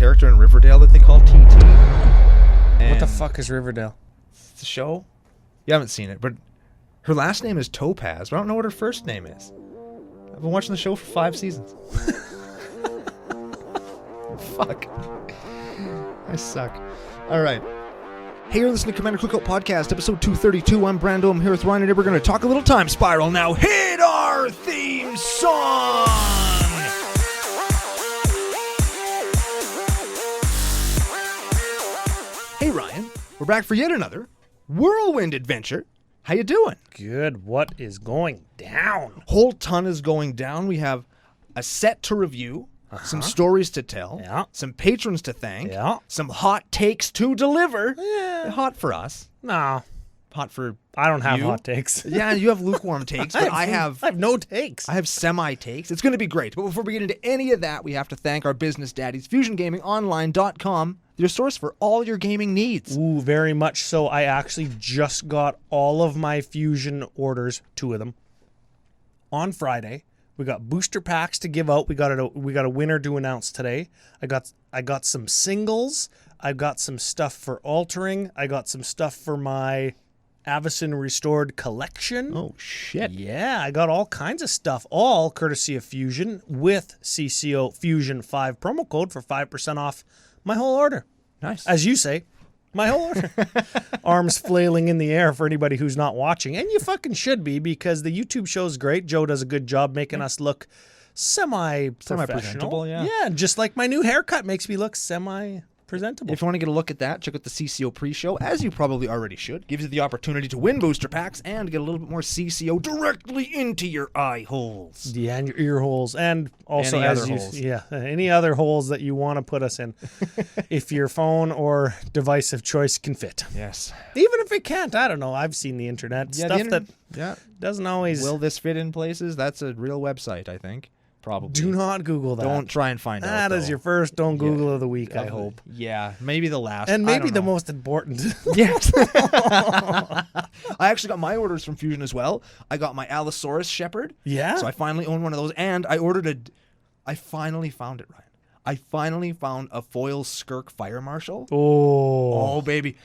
character in Riverdale that they call TT. What the fuck is Riverdale? It's a show. You haven't seen it, but her last name is Topaz, but I don't know what her first name is. I've been watching the show for 5 seasons. Fuck. I suck. All right. Hey, you're listening to Commander Cookout Podcast, episode 232. I'm Brando. I'm here with Ryan, and we're going to talk a little time spiral now. Hit our theme song! Hey, Ryan. We're back for yet another whirlwind adventure. How you doing? Good. What is going down? Whole ton is going down. We have a set to review. Some stories to tell, some patrons to thank, some hot takes to deliver. Hot for us. No. Hot for I don't have you. hot takes. Yeah, you have lukewarm takes, but I have no takes. I have semi-takes. It's going to be great. But before we get into any of that, we have to thank our business daddies, FusionGamingOnline.com, your source for all your gaming needs. Ooh, very much so. I actually just got all of my Fusion orders, 2 of them, on Friday. We got booster packs to give out. We got a winner to announce today. I got some singles. I got some stuff for altering. I got some stuff for my Avacyn Restored collection. Oh shit. Yeah, I got all kinds of stuff, all courtesy of Fusion with CCO Fusion 5 promo code for 5% off my whole order. Nice. As you say, my whole order. Arms flailing in the air for anybody who's not watching. And you fucking should be, because the YouTube show's great. Joe does a good job making us look semi-presentable. Yeah, just like my new haircut makes me look semi-presentable. If you want to get a look at that, check out the CCO pre-show, as you probably already should. Gives you the opportunity to win booster packs and get a little bit more CCO directly into your eye holes. Yeah, and your ear holes, and also any other holes. Yeah, any other holes that you want to put us in, if your phone or device of choice can fit. Yes. Even if it can't, I don't know. I've seen the internet stuff that doesn't always. Will this fit in places? That's a real website, I think. Probably. Do not Google that. Don't try and find out. That is your first don't Google of the week, I hope. Yeah, maybe the last. And maybe the most important. Yes. I actually got my orders from Fusion as well. I got my Allosaurus Shepherd. Yeah. So I finally own one of those. And I finally found it, Ryan. I finally found a foil Skirk Fire Marshal. Oh, baby.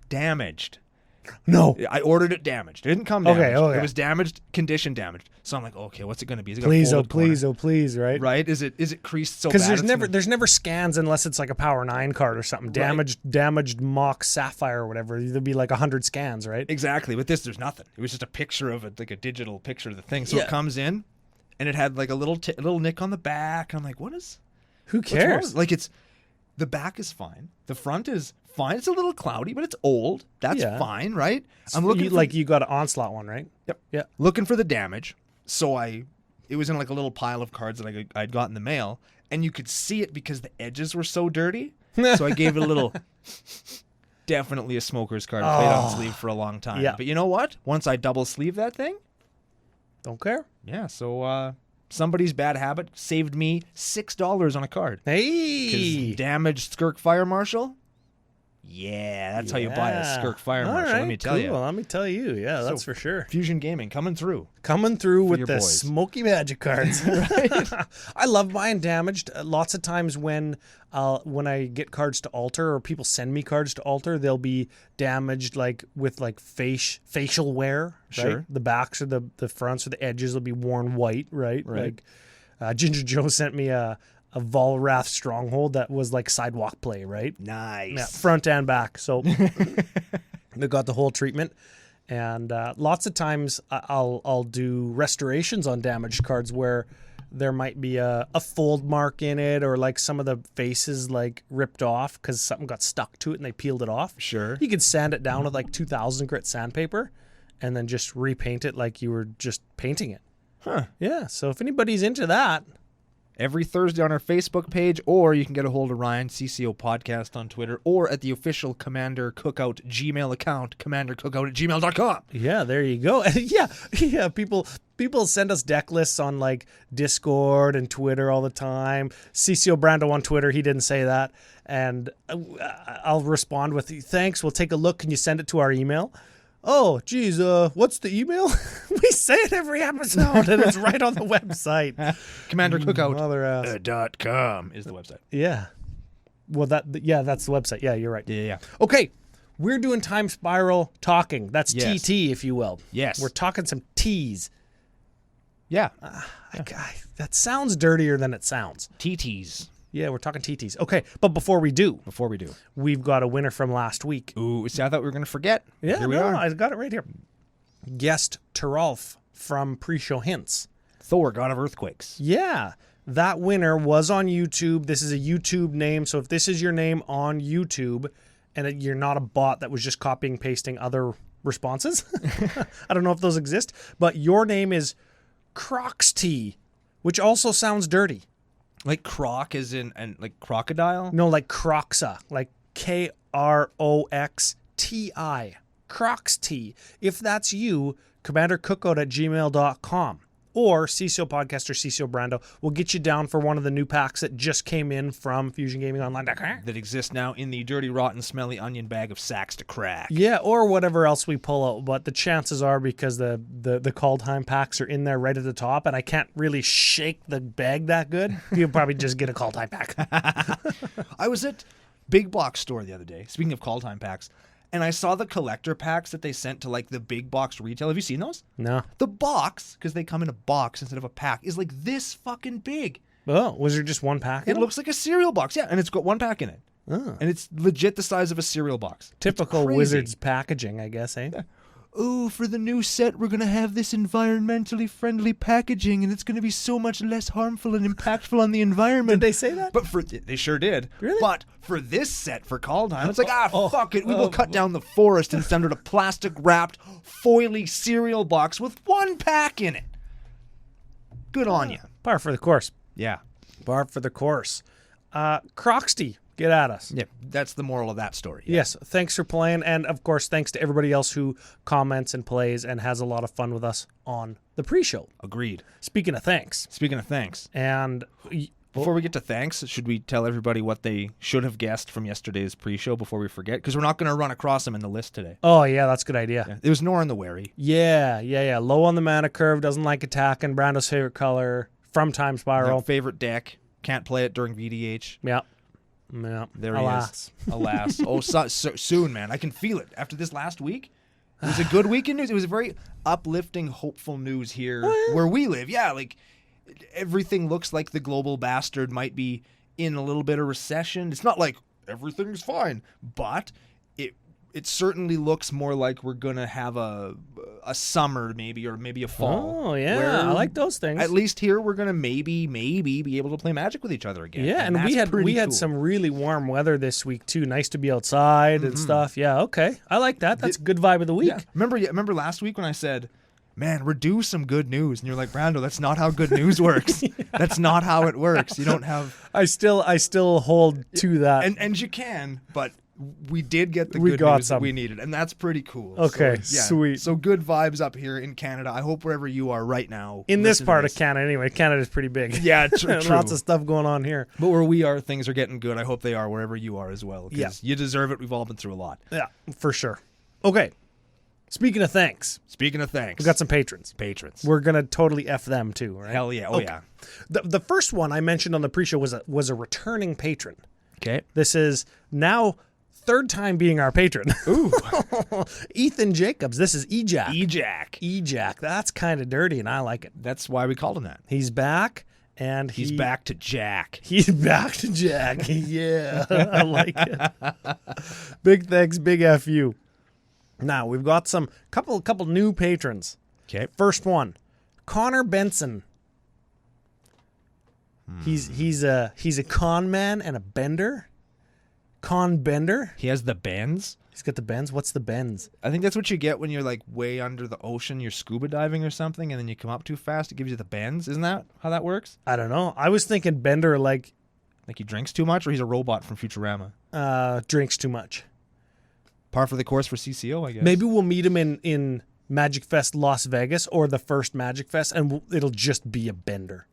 Damaged. No. I ordered it damaged. It didn't come damaged. Okay. It was damaged, condition damaged. So I'm like, okay, what's it going to be? Is it please, please, right? Right? Is it creased so bad? Because there's never scans unless it's like a Power 9 card or something. Damaged Mock Sapphire or whatever. There'd be like 100 scans, right? Exactly. With this, there's nothing. It was just a picture of it, like a digital picture of the thing. So it comes in, and it had like a little nick on the back. And I'm like, who cares? Like the back is fine. The front is fine. It's a little cloudy, but it's old. That's fine, right? I'm looking you got an Onslaught one, right? Yep. Yeah. Looking for the damage. So it was in like a little pile of cards that I'd got in the mail, and you could see it because the edges were so dirty. So I gave it a little, definitely a smoker's card. Played on sleeve for a long time. Yeah. But you know what? Once I double sleeve that thing, don't care. Yeah. So somebody's bad habit saved me $6 on a card. Hey. 'Cause damaged Skirk Fire Marshal. Yeah, that's how you buy a Skirk Fire Marshal. Right, let me tell you. Let me tell you. Yeah, that's for sure. Fusion Gaming coming through with the smoky magic cards. Right. I love buying damaged. Lots of times when I get cards to alter, or people send me cards to alter, they'll be damaged like with like facial wear. Right? Sure. The backs or the fronts or the edges will be worn white. Right. Like Ginger Joe sent me a Volrath Stronghold that was like sidewalk play, right? Nice. Yeah, front and back. So they got the whole treatment. And lots of times I'll do restorations on damaged cards where there might be a fold mark in it, or like some of the faces like ripped off because something got stuck to it and they peeled it off. Sure. You could sand it down with like 2000 grit sandpaper and then just repaint it like you were just painting it. Huh. Yeah. So if anybody's into that. Every Thursday on our Facebook page, or you can get a hold of Ryan, CCO Podcast on Twitter, or at the official Commander Cookout Gmail account, commandercookout@gmail.com. Yeah, there you go. yeah. People send us deck lists on like Discord and Twitter all the time. CCO Brando on Twitter, he didn't say that. And I'll respond with, thanks, we'll take a look. Can you send it to our email? Oh, geez, what's the email? We say it every episode, and it's right on the website. CommanderCookout.com is the website. Yeah. Well, that's the website. Yeah, you're right. Yeah. Okay, we're doing Time Spiral talking. That's Yes. TT, if you will. Yes. We're talking some T's. Yeah. That sounds dirtier than it sounds. TTs. Yeah, we're talking TTs. Okay, but before we do, we've got a winner from last week. Ooh, see, I thought we were going to forget. Yeah, Here we are. I got it right here. Guest Teralf from Pre-Show Hints. Thor, God of Earthquakes. Yeah, that winner was on YouTube. This is a YouTube name, so if this is your name on YouTube and you're not a bot that was just copying and pasting other responses, I don't know if those exist, but your name is Croxty, which also sounds dirty. Like croc is in, and like crocodile? No, like Croxa, like Kroxti. Croxty. If that's you, commandercookout@gmail.com or CCO Podcast or CCO Brando will get you down for one of the new packs that just came in from FusionGamingOnline.com. That exists now in the dirty, rotten, smelly onion bag of sacks to crack. Yeah, or whatever else we pull out. But the chances are, because the call time packs are in there right at the top, and I can't really shake the bag that good, you'll probably just get a call time pack. I was at Big Box store the other day, speaking of call time packs, and I saw the collector packs that they sent to like the big box retail. Have you seen those? No. The box, because they come in a box instead of a pack, is like this fucking big. Oh, was there just one pack? It looks like a cereal box, yeah, and it's got one pack in it. Oh. And it's legit the size of a cereal box. Typical It's crazy. Wizards packaging, I guess, eh? Yeah. Oh, for the new set, we're going to have this environmentally friendly packaging, and it's going to be so much less harmful and impactful on the environment. Did they say that? But they sure did. Really? But for this set, for Call Time, it's like, fuck it. We will cut down the forest and send it a plastic-wrapped, foily cereal box with one pack in it. Good on you. Par for the course. Yeah. Par for the course. Croxty, get at us. Yeah, that's the moral of that story. Yeah. Yes, thanks for playing. And, of course, thanks to everybody else who comments and plays and has a lot of fun with us on the pre-show. Agreed. Speaking of thanks. And before we get to thanks, should we tell everybody what they should have guessed from yesterday's pre-show before we forget? Because we're not going to run across them in the list today. Oh, yeah, that's a good idea. Yeah. It was Nor and the Wary. Yeah. Low on the mana curve, doesn't like attacking, Brando's favorite color, from Time Spiral. Favorite deck, can't play it during VDH. Yeah. There Alas. he is. Alas. Oh, so soon, man. I can feel it. After this last week, it was a good week in news. It was a very uplifting, hopeful news here where we live. Yeah, like everything looks like the global bastard might be in a little bit of recession. It's not like everything's fine, but it certainly looks more like we're going to have a summer maybe, or maybe a fall. Oh, yeah. I like those things. At least here we're going to maybe be able to play Magic with each other again. Yeah, and we had some really warm weather this week too. Nice to be outside and stuff. Yeah, okay. I like that. That's a good vibe of the week. Yeah. Remember last week when I said, man, we're due some good news. And you're like, Brando, that's not how good news works. Yeah. That's not how it works. You don't have... I still hold to that. And you can, but... We did get the good news that we needed, and that's pretty cool. Okay, sweet. So good vibes up here in Canada. I hope wherever you are right now. In this part of Canada, anyway. Canada's pretty big. Yeah, true. Lots of stuff going on here. But where we are, things are getting good. I hope they are wherever you are as well. Because you deserve it. We've all been through a lot. Yeah, for sure. Okay. Speaking of thanks. We've got some patrons. We're going to totally F them too, right? Hell yeah. Oh, yeah. The first one I mentioned on the pre-show was a returning patron. Okay. This is now... third time being our patron. Ooh. Ethan Jacobs. This is E-Jack. E-Jack. That's kind of dirty, and I like it. That's why we called him that. He's back, and he's back to Jack. He's back to Jack. Yeah, I like it. Big thanks, big FU. Now, we've got some couple new patrons. Okay. First one, Connor Benson. He's a con man and a bender. Con bender. He has the bends. He's got the bends. What's the bends? I think that's what you get when you're like way under the ocean. You're scuba diving or something, and then you come up too fast. It gives you the bends. Isn't that how that works? I don't know. I was thinking bender like he drinks too much, or he's a robot from Futurama. Drinks too much. Par for the course for CCO, I guess. Maybe we'll meet him in Magic Fest Las Vegas or the first Magic Fest, and it'll just be a bender.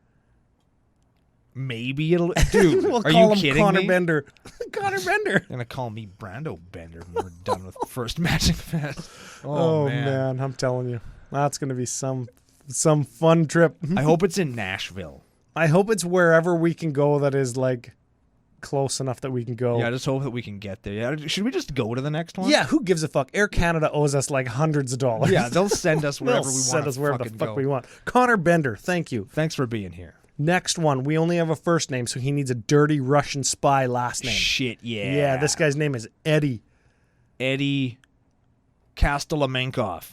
Maybe it'll... Dude, we'll are call you him kidding Connor me? Bender. Connor Bender. You're going to call me Brando Bender when we're done with the first Magic Fest. Oh man, I'm telling you. That's going to be some fun trip. I hope it's in Nashville. I hope it's wherever we can go that is like close enough that we can go. Yeah, I just hope that we can get there. Yeah, should we just go to the next one? Yeah, who gives a fuck? Air Canada owes us like hundreds of dollars. Yeah, they'll send us wherever They'll we send want us to wherever the fucking fuck go. we want. Connor Bender, thank you. Thanks for being here. Next one, we only have a first name, so he needs a dirty Russian spy last name. Shit, yeah. Yeah, this guy's name is Eddie. Eddie Kostolamenkov.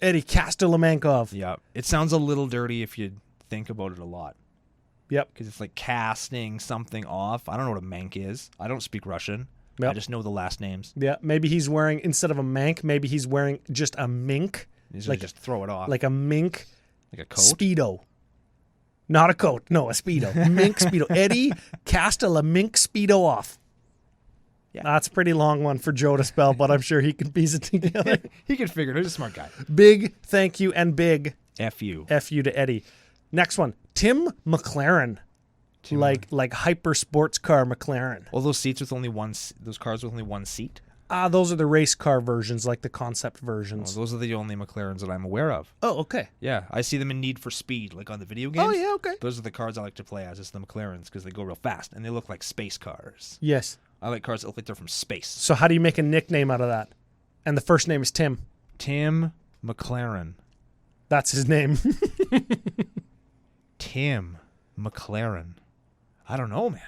Eddie Kostolamenkov. Yeah, it sounds a little dirty if you think about it a lot. Yep. Because it's like casting something off. I don't know what a mank is. I don't speak Russian. Yep. I just know the last names. Yeah, maybe he's wearing, instead of a mank, maybe he's wearing just a mink. Like just throw it off. Like a mink Like a coat? Speedo. Not a coat. No, a Speedo. Mink Speedo. Eddie Castella Mink Speedo off. Yeah. That's a pretty long one for Joe to spell, but I'm sure he can piece it together. He can figure it. He's a smart guy. Big thank you and big F you. F you to Eddie. Next one. Tim McLaren. Like hyper sports car McLaren. All those seats with only one, those cars with only one seat? Those are the race car versions, like the concept versions. Those are the only McLarens that I'm aware of. Oh, okay. Yeah, I see them in Need for Speed, like on the video games. Oh, yeah, okay. Those are the cars I like to play as. It's the McLarens because they go real fast and they look like space cars. Yes. I like cars that look like they're from space. So how do you make a nickname out of that? And the first name is Tim. Tim McLaren. That's his name. Tim McLaren. I don't know, man.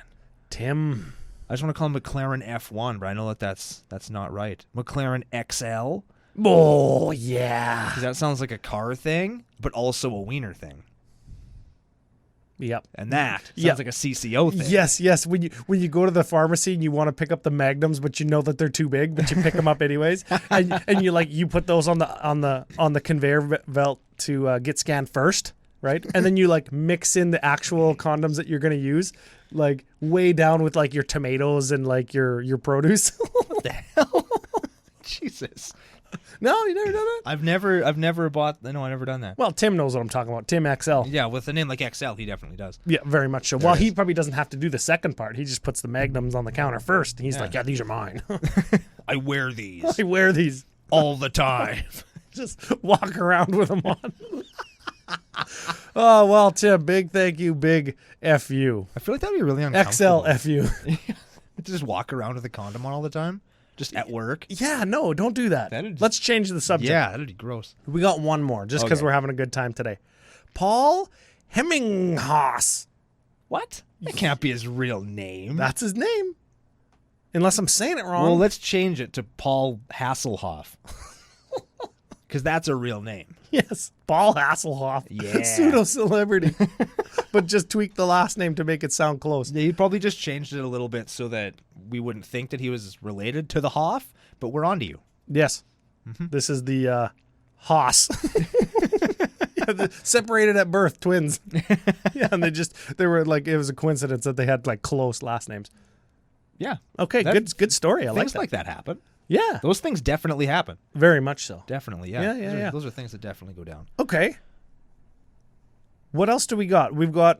Tim. I just want to call him McLaren F1, but I know that that's not right. McLaren XL. Oh, yeah. 'Cause that sounds like a car thing, but also a wiener thing. Yep. And that sounds Yep. like a CCO thing. Yes. When you go to the pharmacy and you want to pick up the Magnums, but you know that they're too big, but you pick them up anyways, and you put those on the conveyor belt to get scanned first, right? And then you mix in the actual condoms that you're gonna use, way down with your tomatoes and your produce. What the hell? Jesus. No, you never done that? I've never bought. No, I've never done that. Well, Tim knows what I'm talking about. Tim XL. Yeah, with a name like XL, he definitely does. Yeah, very much so. Well, he probably doesn't have to do the second part. He just puts the Magnums on the counter first. He's like, yeah, these are mine. I wear these I wear these. all the time. Just walk around with them on. Oh, well, Tim, big thank you, big F you. I feel like that'd be really uncomfortable. XL F you. To just walk around with a condom on all the time, just at work. Yeah, no, don't do that. Let's change the subject. Yeah, that'd be gross. We got one more, just because Okay. we're having a good time today. Paul Hemminghaus. What? That can't be his real name. That's his name. Unless I'm saying it wrong. Well, let's change it to Paul Hasselhoff. Because that's a real name. Yes, Paul Hasselhoff. Yeah. Pseudo-celebrity. But just tweak the last name to make it sound close. Yeah, he probably just changed it a little bit so that we wouldn't think that he was related to the Hoff, but we're on to you. Yes. This is the Haas. Separated at birth, twins. Yeah, and they were it was a coincidence that they had close last names. Yeah. Okay, good story. I like Things that. like that happen. Yeah, Those things definitely happen. very much so. Definitely, yeah. Yeah. Those are things that definitely go down. Okay. What else do we got? We've got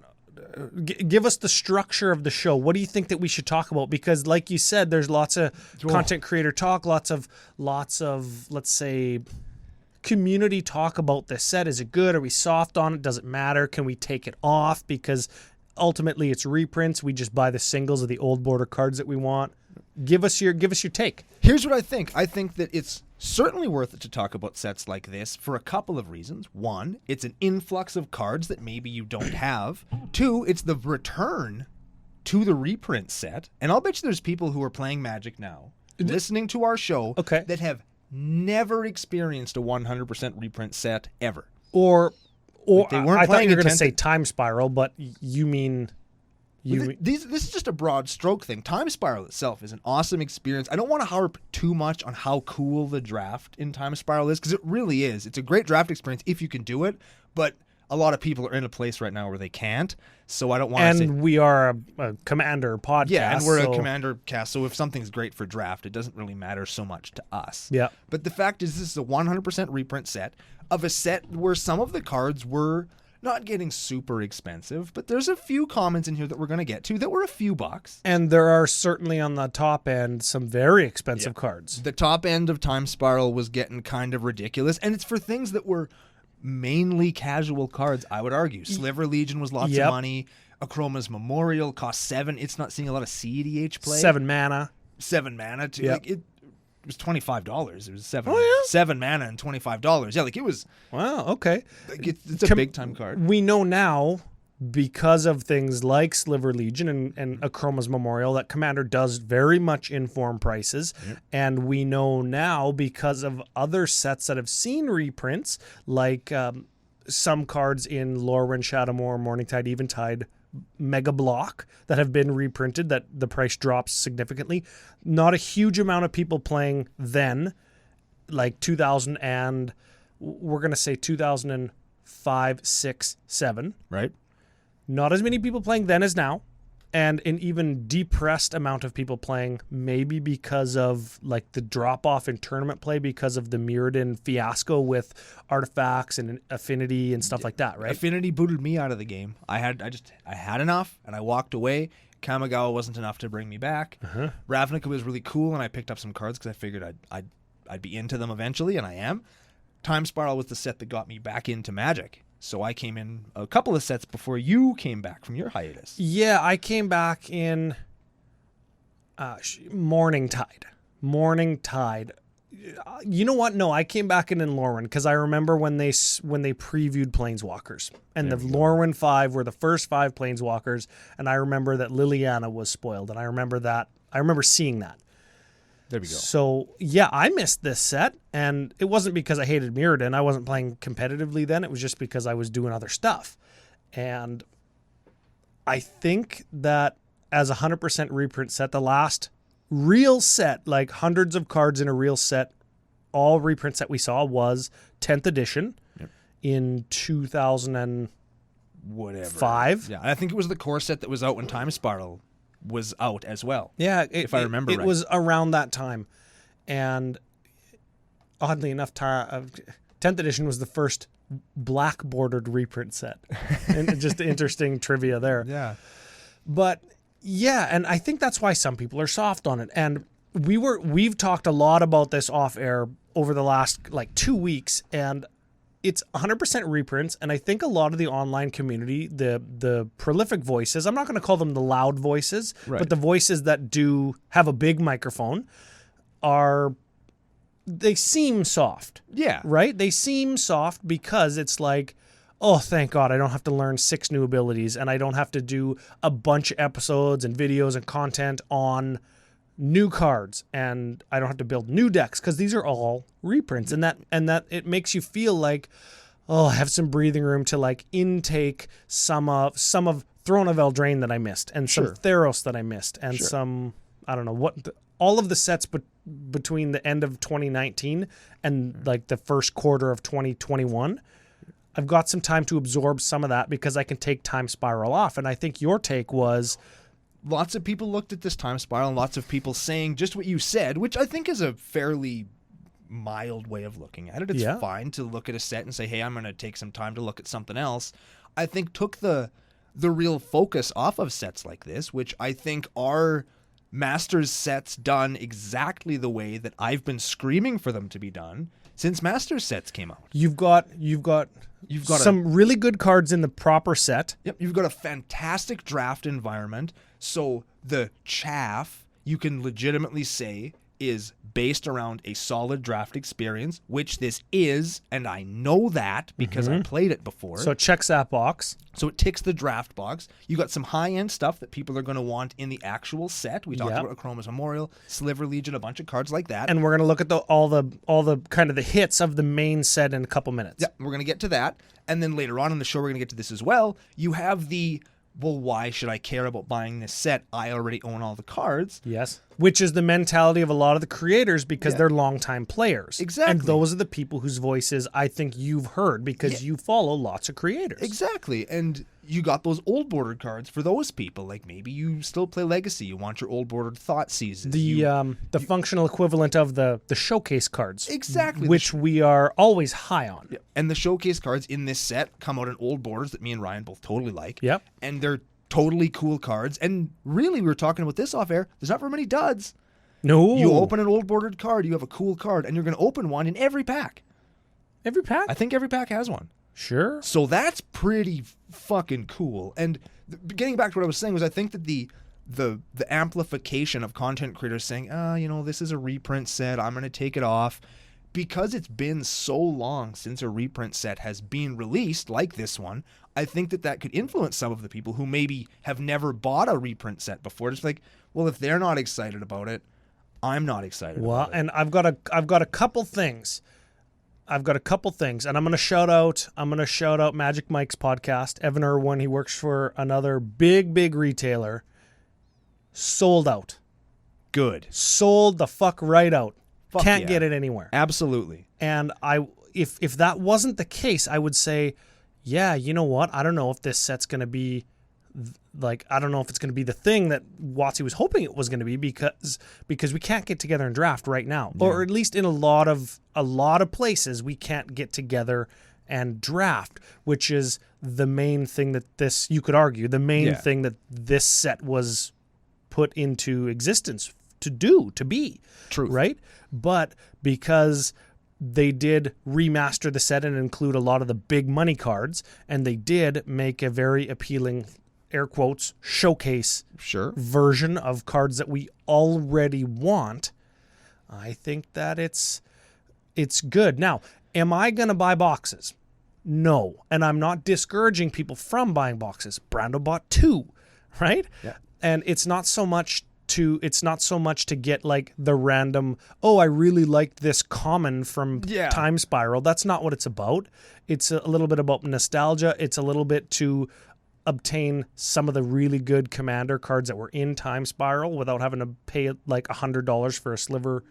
give us the structure of the show. What do you think that we should talk about? Because like you said, there's lots of content creator talk, lots of let's say community talk about this set. Is it good? Are we soft on it? Does it matter? Can we take it off? Because ultimately it's reprints. We just buy the singles of the old border cards that we want. Give us your take. Here's what I think. I think that it's certainly worth it to talk about sets like this for a couple of reasons. One, it's an influx of cards that maybe you don't have. Two, it's the return to the reprint set. And I'll bet you there's people who are playing Magic now, listening to our show, that have never experienced a 100% reprint set ever. Or they weren't I thought playing you were going to attentive. say Time Spiral, but you mean... This is just a broad stroke thing. Time Spiral itself is an awesome experience. I don't want to harp too much on how cool the draft in Time Spiral is, because it really is. It's a great draft experience if you can do it, but a lot of people are in a place right now where they can't, so I don't want to say... And we are a Commander podcast. Yeah, and we're a Commander cast, so if something's great for draft, it doesn't really matter so much to us. Yeah. But the fact is, this is a 100% reprint set of a set where some of the cards were... not getting super expensive, but there's a few commons in here that we're going to get to that were a few bucks. And there are certainly on the top end some very expensive cards. The top end of Time Spiral was getting kind of ridiculous, and it's for things that were mainly casual cards, I would argue. Sliver Legion was lots of money. Achroma's Memorial costs 7. It's not seeing a lot of CEDH play. 7 mana. 7 mana too. Yep. Like it was $25. It was 7. Oh, yeah? 7 mana and $25. Yeah, like it was. Wow. Okay. Like it's a big time card. We know now, because of things like Sliver Legion and Achroma's Memorial, that Commander does very much inform prices. Yep. And we know now, because of other sets that have seen reprints, like some cards in Lorwyn, Shadowmoor, Morningtide, Eventide, Mega Block, that have been reprinted, that the price drops significantly. Not a huge amount of people playing then, like 2000 and we're going to say 2005, 6, 7. Right. Not as many people playing then as now, and an even depressed amount of people playing, maybe because of like the drop off in tournament play because of the Mirrodin fiasco with artifacts and affinity and stuff like that, right? Affinity booted me out of the game. I had enough, and I walked away. Kamigawa wasn't enough to bring me back. Ravnica was really cool, and I picked up some cards because I figured I'd be into them eventually, and I am. Time Spiral was the set that got me back into Magic. So I came in a couple of sets before you came back from your hiatus. Yeah, I came back in Morningtide. You know what? No, I came back in Lorwyn because I remember when they previewed Planeswalkers. And the Lorwyn 5 were the first 5 Planeswalkers. And I remember that Liliana was spoiled. And I remember seeing that. There we go. So, yeah, I missed this set, and it wasn't because I hated Mirrodin. I wasn't playing competitively then. It was just because I was doing other stuff. And I think that as a 100% reprint set, the last real set, like hundreds of cards in a real set, all reprints that we saw was 10th edition in 2005. Yeah, and I think it was the core set that was out when Time Spiral was out as well. Yeah, if I remember right. It was around that time. And oddly enough, 10th edition was the first black bordered reprint set. And just interesting trivia there. Yeah. But yeah, and I think that's why some people are soft on it. And we've talked a lot about this off air over the last like 2 weeks, and it's 100% reprints, and I think a lot of the online community, the prolific voices, I'm not going to call them the loud voices, but the voices that do have a big microphone they seem soft. Yeah. Right? They seem soft because it's like, oh, thank God I don't have to learn 6 new abilities, and I don't have to do a bunch of episodes and videos and content on new cards, and I don't have to build new decks because these are all reprints, and that it makes you feel like, oh, I have some breathing room to like intake some of Throne of Eldraine that I missed, and some Theros that I missed, and some, I don't know all of the sets between the end of 2019 and like the first quarter of 2021. I've got some time to absorb some of that because I can take Time Spiral off, and I think your take was, lots of people looked at this Time Spiral, and lots of people saying just what you said, which I think is a fairly mild way of looking at it. It's fine to look at a set and say, hey, I'm going to take some time to look at something else. I think took the real focus off of sets like this, which I think are Masters sets done exactly the way that I've been screaming for them to be done since Masters sets came out. You've got some really good cards in the proper set. Yep, you've got a fantastic draft environment. So the chaff, you can legitimately say, is based around a solid draft experience, which this is, and I know that because I played it before. So it checks that box. So it ticks the draft box. You got some high-end stuff that people are going to want in the actual set. We talked about Achroma's Memorial, Sliver Legion, a bunch of cards like that. And we're going to look at all the kind of the hits of the main set in a couple minutes. Yeah, we're going to get to that. And then later on in the show, we're going to get to this as well. You have the, well, why should I care about buying this set? I already own all the cards. Yes. Which is the mentality of a lot of the creators because they're longtime players. Exactly. And those are the people whose voices I think you've heard because you follow lots of creators. Exactly. And you got those old bordered cards for those people. Like maybe you still play Legacy. You want your old bordered Thought Seasons. The functional equivalent of the showcase cards. Exactly. Which we are always high on. Yeah. And the showcase cards in this set come out in old borders that me and Ryan both totally like. Yep. And they're totally cool cards. And really, we were talking about this off air. There's not very many duds. No. You open an old bordered card, you have a cool card, and you're going to open one in every pack. Every pack? I think every pack has one. Sure. So that's pretty fucking cool. And getting back to what I was saying was I think that the amplification of content creators saying, this is a reprint set, I'm going to take it off, because it's been so long since a reprint set has been released like this one. I think that could influence some of the people who maybe have never bought a reprint set before. Just like, well, if they're not excited about it, I'm not excited about it. Well, and I've got a couple things. And I'm going to shout out Magic Mike's podcast. Evan Irwin, he works for another big retailer. Sold out. Good. Sold the fuck right out. Fuck Can't yeah. get it anywhere. Absolutely. And if that wasn't the case, I would say, yeah, you know what? I don't know if this set's going to be I don't know if it's going to be the thing that WotC was hoping it was going to be, because we can't get together and draft right now, or at least in a lot of places we can't get together and draft, which is the main thing that you could argue, the main thing that this set was put into existence to be. True. Right? But because they did remaster the set and include a lot of the big money cards, and they did make a very appealing, air quotes, showcase version of cards that we already want, I think that it's good. Now, am I going to buy boxes? No. And I'm not discouraging people from buying boxes. Brando bought 2, right? Yeah. And it's not so much to get like the random, I really liked this common from Time Spiral. That's not what it's about. It's a little bit about nostalgia. It's a little bit to obtain some of the really good Commander cards that were in Time Spiral without having to pay like $100 for a Sliver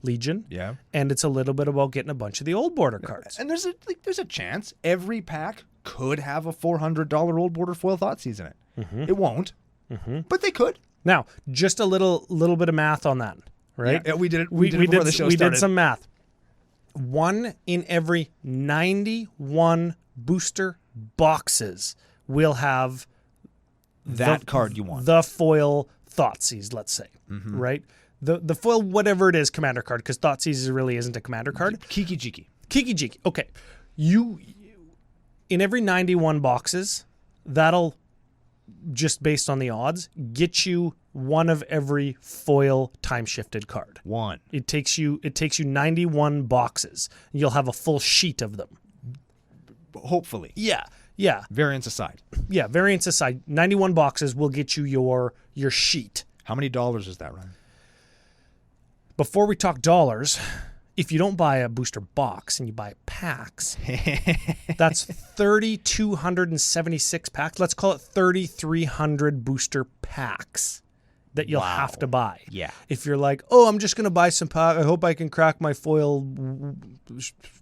Legion. Yeah. And it's a little bit about getting a bunch of the old border cards. And there's a chance every pack could have a $400 old border foil Thoughtseize in it. Mm-hmm. It won't, but they could. Now, just a little bit of math on that, right? Yeah, we did it. We did it before the show started. We did some math. 1 in every 91 booster boxes will have that card you want. The foil Thoughtseize, let's say, right? The foil, whatever it is, Commander card, because Thoughtseize really isn't a Commander card. Kiki-Jiki. Okay. You, in every 91 boxes, that'll, just based on the odds, get you one of every foil time-shifted card. One. It takes you 91 boxes. You'll have a full sheet of them. Hopefully. Yeah. Variance aside. Yeah, variance aside, 91 boxes will get you your sheet. How many dollars is that, Ryan? Before we talk dollars, if you don't buy a booster box and you buy packs, that's 3,276 packs. Let's call it 3,300 booster packs that you'll have to buy. Yeah. If you're like, I'm just going to buy some pack. I hope I can crack my foil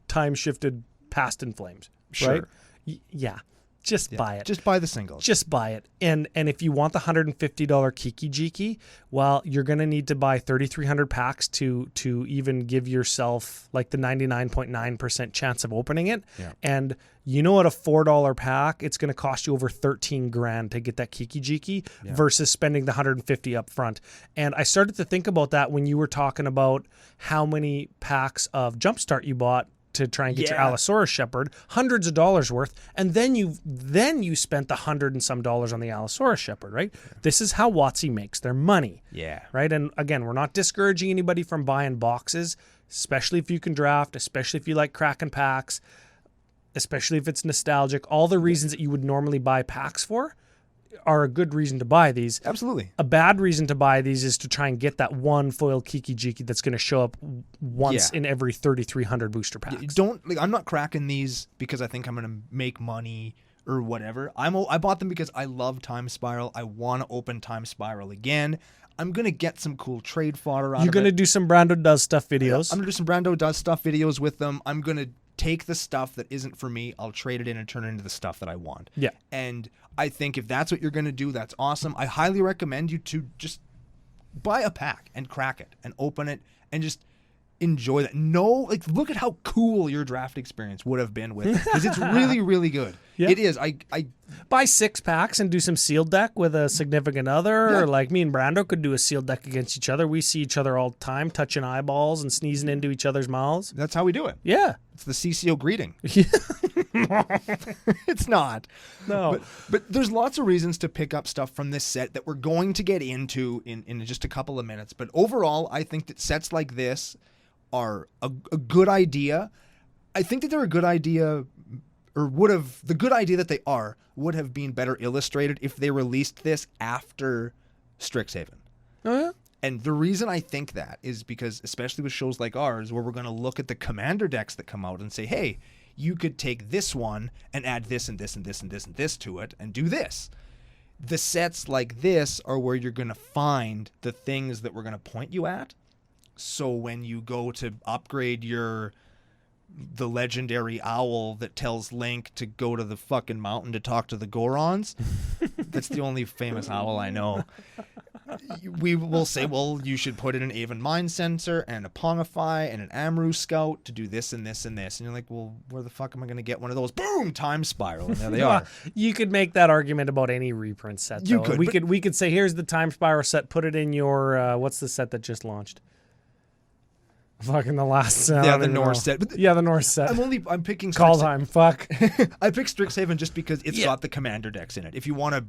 time-shifted Past in Flames. Sure. Right? Yeah. Just buy it. Just buy the single. Just buy it. And if you want the $150 Kiki-Jiki, well, you're going to need to buy 3,300 packs to even give yourself like the 99.9% chance of opening it. Yeah. And you know, at a $4 pack, it's going to cost you over $13,000 to get that Kiki-Jiki versus spending the $150 up front. And I started to think about that when you were talking about how many packs of Jumpstart you bought to try and get your Allosaurus Shepherd, hundreds of dollars worth, and then you spent the $100 and some on the Allosaurus Shepherd, right? Yeah. This is how WotC makes their money. Yeah. Right? And again, we're not discouraging anybody from buying boxes, especially if you can draft, especially if you like cracking packs, especially if it's nostalgic. All the reasons that you would normally buy packs for are a good reason to buy these. Absolutely. A bad reason to buy these is to try and get that one foil Kiki-Jiki that's going to show up once in every 3,300 booster packs. I'm not cracking these because I think I'm going to make money or whatever. I bought them because I love Time Spiral. I want to open Time Spiral again. I'm going to get some cool trade fodder out of it. You're going to do some Brando Does Stuff videos. I'm going to do some Brando Does Stuff videos with them. I'm going to take the stuff that isn't for me, I'll trade it in and turn it into the stuff that I want. Yeah. And I think if that's what you're going to do, that's awesome. I highly recommend you to just buy a pack and crack it and open it and just enjoy that. Look at how cool your draft experience would have been with it, because it's really, really good. Yeah. It is. I buy 6 packs and do some sealed deck with a significant other, or like me and Brando could do a sealed deck against each other. We see each other all the time, touching eyeballs and sneezing into each other's mouths. That's how we do it. Yeah. It's the CCO greeting. It's not. No. But there's lots of reasons to pick up stuff from this set that we're going to get into in just a couple of minutes. But overall, I think that sets like this are a good idea. I think that they're a good idea, or the good idea that they are would have been better illustrated if they released this after Strixhaven. Oh, yeah? And the reason I think that is because, especially with shows like ours, where we're going to look at the Commander decks that come out and say, hey, you could take this one and add this and this and this and this and this to it and do this. The sets like this are where you're going to find the things that we're going to point you at. So when you go to upgrade the legendary owl that tells Link to go to the fucking mountain to talk to the Gorons, that's the only famous owl I know. We will say, well, you should put in an Aven Mind Sensor and a Pongify and an Amru Scout to do this and this and this. And you're like, well, where the fuck am I going to get one of those? Boom! Time Spiral. And there they are. You could make that argument about any reprint set, though. You could. We could say, here's the Time Spiral set. Put it in your, what's the set that just launched? Fucking the last the Norse set. But the Norse set. I'm picking Kaldheim. Fuck. I picked Strixhaven just because it's got the Commander decks in it. If you want to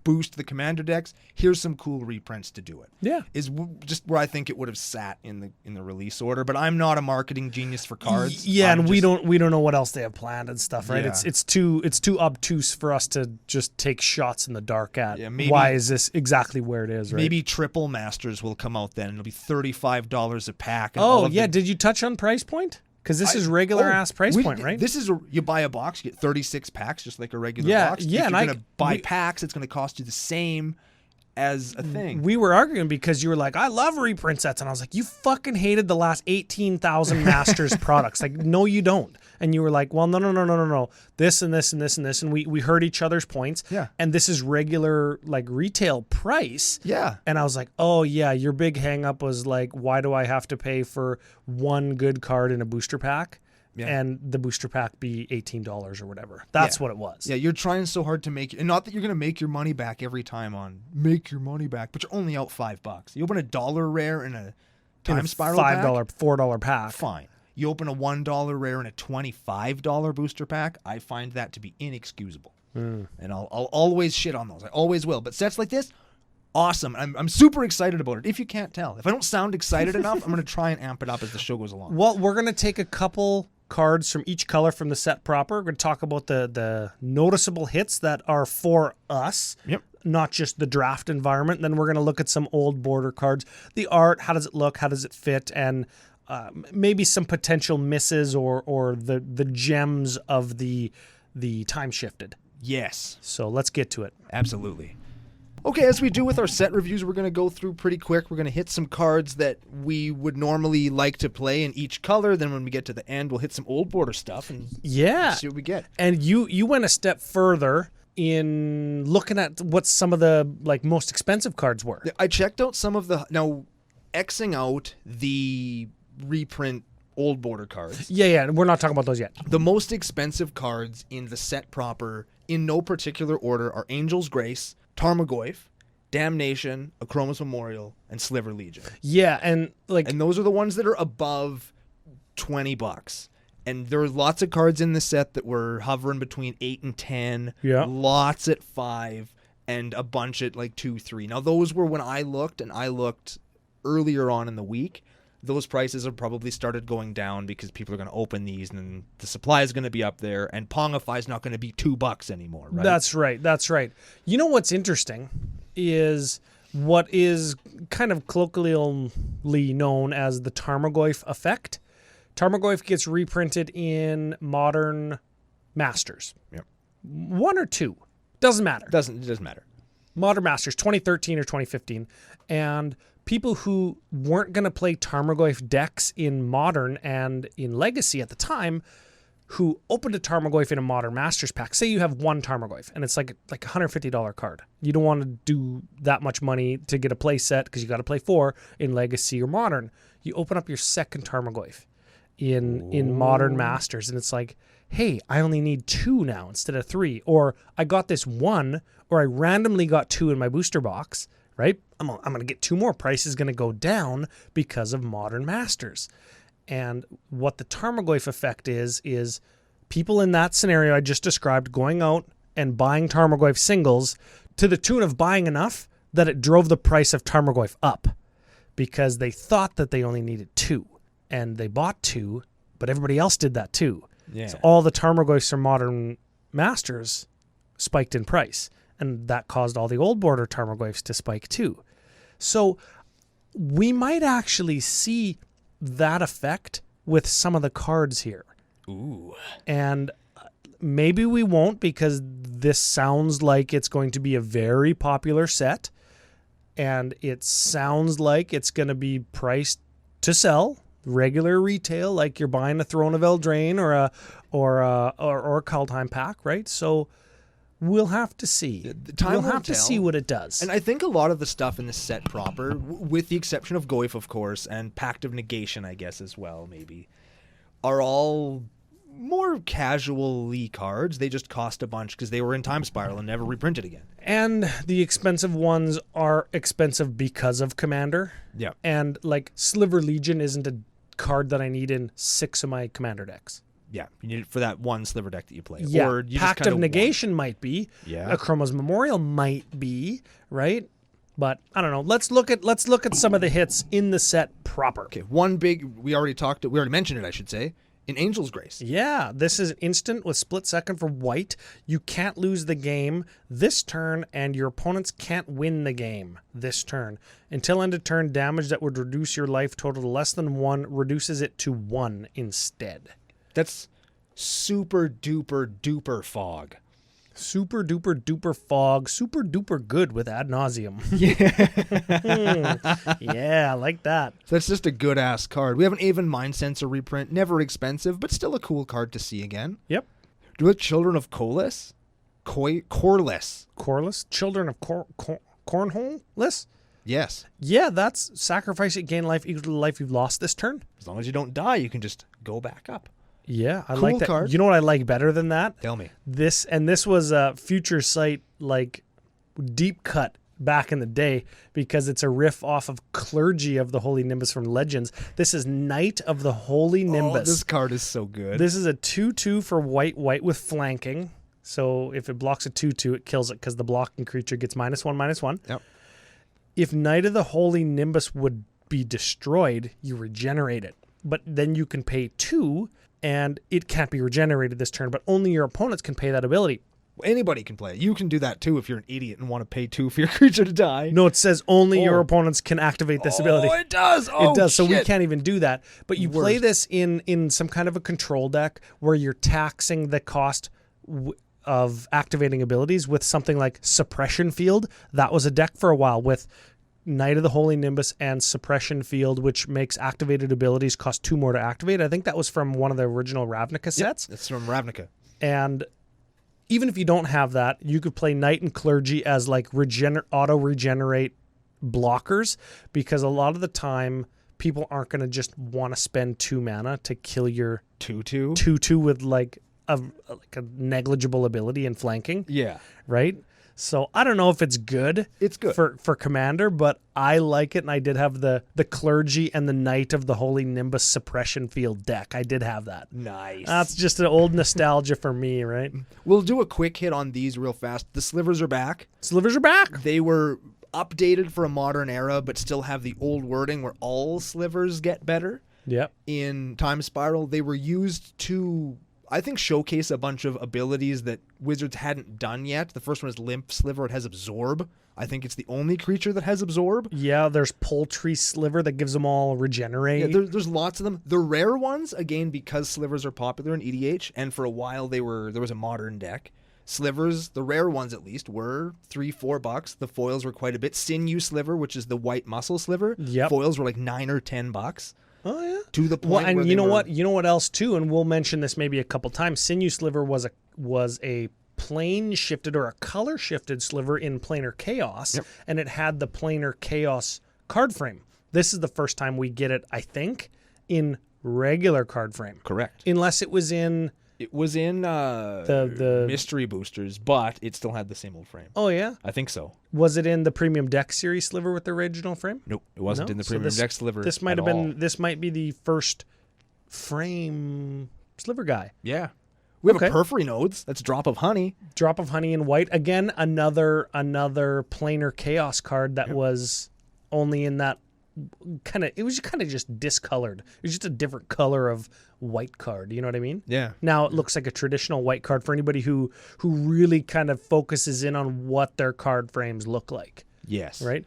boost the Commander decks, here's some cool reprints to do it. Yeah, is just where I think it would have sat in the release order. But I'm not a marketing genius for cards. Yeah, and we don't know what else they have planned and stuff, right? Yeah. It's too obtuse for us to just take shots in the dark at. Yeah, maybe, why is this exactly where it is? Right? Maybe Triple Masters will come out then. It'll be $35 a pack. And did you touch on price point? Because this is regular ass price point, right? This is you buy a box, you get 36 packs, just like a regular box. Yeah, if you're going to buy packs, it's going to cost you the same as a thing. We were arguing because you were like, I love reprint sets. And I was like, you fucking hated the last 18,000 Masters products. Like, no, you don't. And you were like, well, no. This and this and this and this. And we heard each other's points. Yeah. And this is regular, like, retail price. Yeah. And I was like, oh, yeah, your big hang up was like, why do I have to pay for one good card in a booster pack? Yeah. And the booster pack be $18 or whatever. That's what it was. Yeah, you're trying so hard to make, and not that you're going to make your money back every time on make your money back, but you're only out $5. You open a $1 rare in a Time Spiral $5, pack, $4 pack. Fine. You open a $1 rare in a $25 booster pack, I find that to be inexcusable. And I'll always shit on those. I always will. But sets like this, awesome. I'm super excited about it, if you can't tell. If I don't sound excited enough, I'm going to try and amp it up as the show goes along. Well, we're going to take a couple cards from each color from the set proper. We're going to talk about the noticeable hits that are for us, not just the draft environment. And then we're going to look at some old border cards. The art, how does it look? How does it fit? And maybe some potential misses or the gems of the time shifted. Yes. So let's get to it. Absolutely. Okay, as we do with our set reviews, we're going to go through pretty quick. We're going to hit some cards that we would normally like to play in each color. Then when we get to the end, we'll hit some old border stuff and see what we get. And you went a step further in looking at what some of the most expensive cards were. I checked out some of the... Now, Xing out the reprint old border cards. Yeah, we're not talking about those yet. The most expensive cards in the set proper, in no particular order, are Angel's Grace, Tarmogoyf, Damnation, Akroma's Memorial, and Sliver Legion. Yeah, and those are the ones that are above $20. And there are lots of cards in the set that were hovering between 8 and 10. Yeah. Lots at 5, and a bunch at 2, 3. Now those were when I looked, and I looked earlier on in the week. Those prices have probably started going down because people are going to open these and the supply is going to be up there, and Pongify is not going to be $2 anymore, right? That's right. You know what's interesting is what is kind of colloquially known as the Tarmogoyf effect. Tarmogoyf gets reprinted in Modern Masters. Yep. 1 or 2. Doesn't matter. It doesn't matter. Modern Masters, 2013 or 2015. And people who weren't going to play Tarmogoyf decks in Modern and in Legacy at the time, who opened a Tarmogoyf in a Modern Masters pack. Say you have one Tarmogoyf, and it's like a $150 card. You don't want to do that much money to get a play set because you got to play 4 in Legacy or Modern. You open up your second Tarmogoyf in Modern Masters, and it's like, hey, I only need 2 now instead of 3. Or I got this 1, or I randomly got 2 in my booster box, right? I'm going to get 2 more. Price is going to go down because of Modern Masters. And what the Tarmogoyf effect is people in that scenario I just described going out and buying Tarmogoyf singles to the tune of buying enough that it drove the price of Tarmogoyf up because they thought that they only needed 2 and they bought 2, but everybody else did that too. Yeah. So all the Tarmogoyfs from Modern Masters spiked in price, and that caused all the old border Tarmogoyfs to spike too. So we might actually see that effect with some of the cards here. Ooh. And maybe we won't, because this sounds like it's going to be a very popular set, and it sounds like it's going to be priced to sell, regular retail, like you're buying a Throne of Eldraine or a Kaldheim pack, right? So we'll have to see. We'll have to see what it does. And I think a lot of the stuff in the set proper, with the exception of Goyf, of course, and Pact of Negation, I guess, as well, maybe, are all more casually cards. They just cost a bunch because they were in Time Spiral and never reprinted again. And the expensive ones are expensive because of Commander. Yeah. And like Sliver Legion isn't a card that I need in 6 of my Commander decks. Yeah, you need it for that one Sliver deck that you play. Yeah, Or you Pact of Negation might be. Yeah. A Chroma's Memorial might be, right? But I don't know. Let's look at some of the hits in the set proper. Okay, one big, we already mentioned it, I should say, in Angel's Grace. Yeah, this is instant with split second for white. You can't lose the game this turn, and your opponents can't win the game this turn. Until end of turn, damage that would reduce your life total to less than 1 reduces it to 1 instead. That's super duper duper fog. Super duper duper fog, super duper good with ad nauseum. Yeah, I like that. So that's just a good ass card. We have an Aven Mind Sensor reprint, never expensive, but still a cool card to see again. Yep. Do it Children of Corless? Corless. Corless? Children of Cornhole-less? Yes. Yeah, that's sacrifice it, gain life equal to the life you've lost this turn. As long as you don't die, you can just go back up. Yeah, I Cool like that. card. You know what I like better than that? Tell me. This was a Future Sight like deep cut back in the day because it's a riff off of Clergy of the Holy Nimbus from Legends. This is Knight of the Holy Nimbus. Oh, this card is so good. This is a 2/2 for white with flanking. So if it blocks a 2/2, it kills it because the blocking creature gets -1/-1. Yep. If Knight of the Holy Nimbus would be destroyed, you regenerate it. But then you can pay 2, and it can't be regenerated this turn, but only your opponents can pay that ability. Anybody can play it. You can do that too if you're an idiot and want to pay 2 for your creature to die. No, it says only your opponents can activate this ability. Oh, it does. Oh, it does. So we shit. can't even do that. But you play this in some kind of a control deck where you're taxing the cost of activating abilities with something like Suppression Field. That was a deck for a while with Knight of the Holy Nimbus and Suppression Field, which makes activated abilities cost 2 more to activate. I think that was from one of the original Ravnica sets. It's from Ravnica. And even if you don't have that, you could play Knight and Clergy as like auto-regenerate blockers, because a lot of the time people aren't going to just want to spend 2 mana to kill your 2/2 2/2 with like a negligible ability in flanking. Yeah. Right? So I don't know if it's good. It's good for Commander, but I like it, and I did have the Clergy and the Knight of the Holy Nimbus Suppression Field deck. I did have that. Nice. That's just an old nostalgia for me, right? We'll do a quick hit on these real fast. The Slivers are back. Slivers are back. They were updated for a modern era, but still have the old wording where all slivers get better. Yep. In Time Spiral, they were used to, I think, showcase a bunch of abilities that Wizards hadn't done yet. The first one is Limp Sliver. It has Absorb. I think it's the only creature that has Absorb. Yeah, there's Poultry Sliver that gives them all Regenerate. Yeah, there's lots of them. The rare ones, again, because slivers are popular in EDH, and for a while there was a modern deck. Slivers, the rare ones at least, were $3-4. The foils were quite a bit. Sinew Sliver, which is the white muscle sliver. Yep. Foils were like $9 or $10. Oh yeah. To the point. Well, and where you know what? You know what else too? And we'll mention this maybe a couple times. Sinew Sliver was a plane shifted or a color shifted sliver in Planar Chaos, Yep. and it had the Planar Chaos card frame. This is the first time we get it, I think, in regular card frame. Correct. Unless it was in. It was in the mystery boosters, but it still had the same old frame. Oh yeah. I think so. Was it in the Premium Deck Series sliver with the original frame? Nope, it wasn't No? in the So premium deck sliver. This might at have all. been. This might be the first frame sliver guy. Yeah. We have a Periphery Nodes. That's Drop of Honey. Drop of Honey in white. Again, another planar chaos card that was only in that it was kind of just discolored. It was just a different color of white card. You know what I mean? Yeah. Now it looks like a traditional white card for anybody who really kind of focuses in on what their card frames look like. Yes. Right?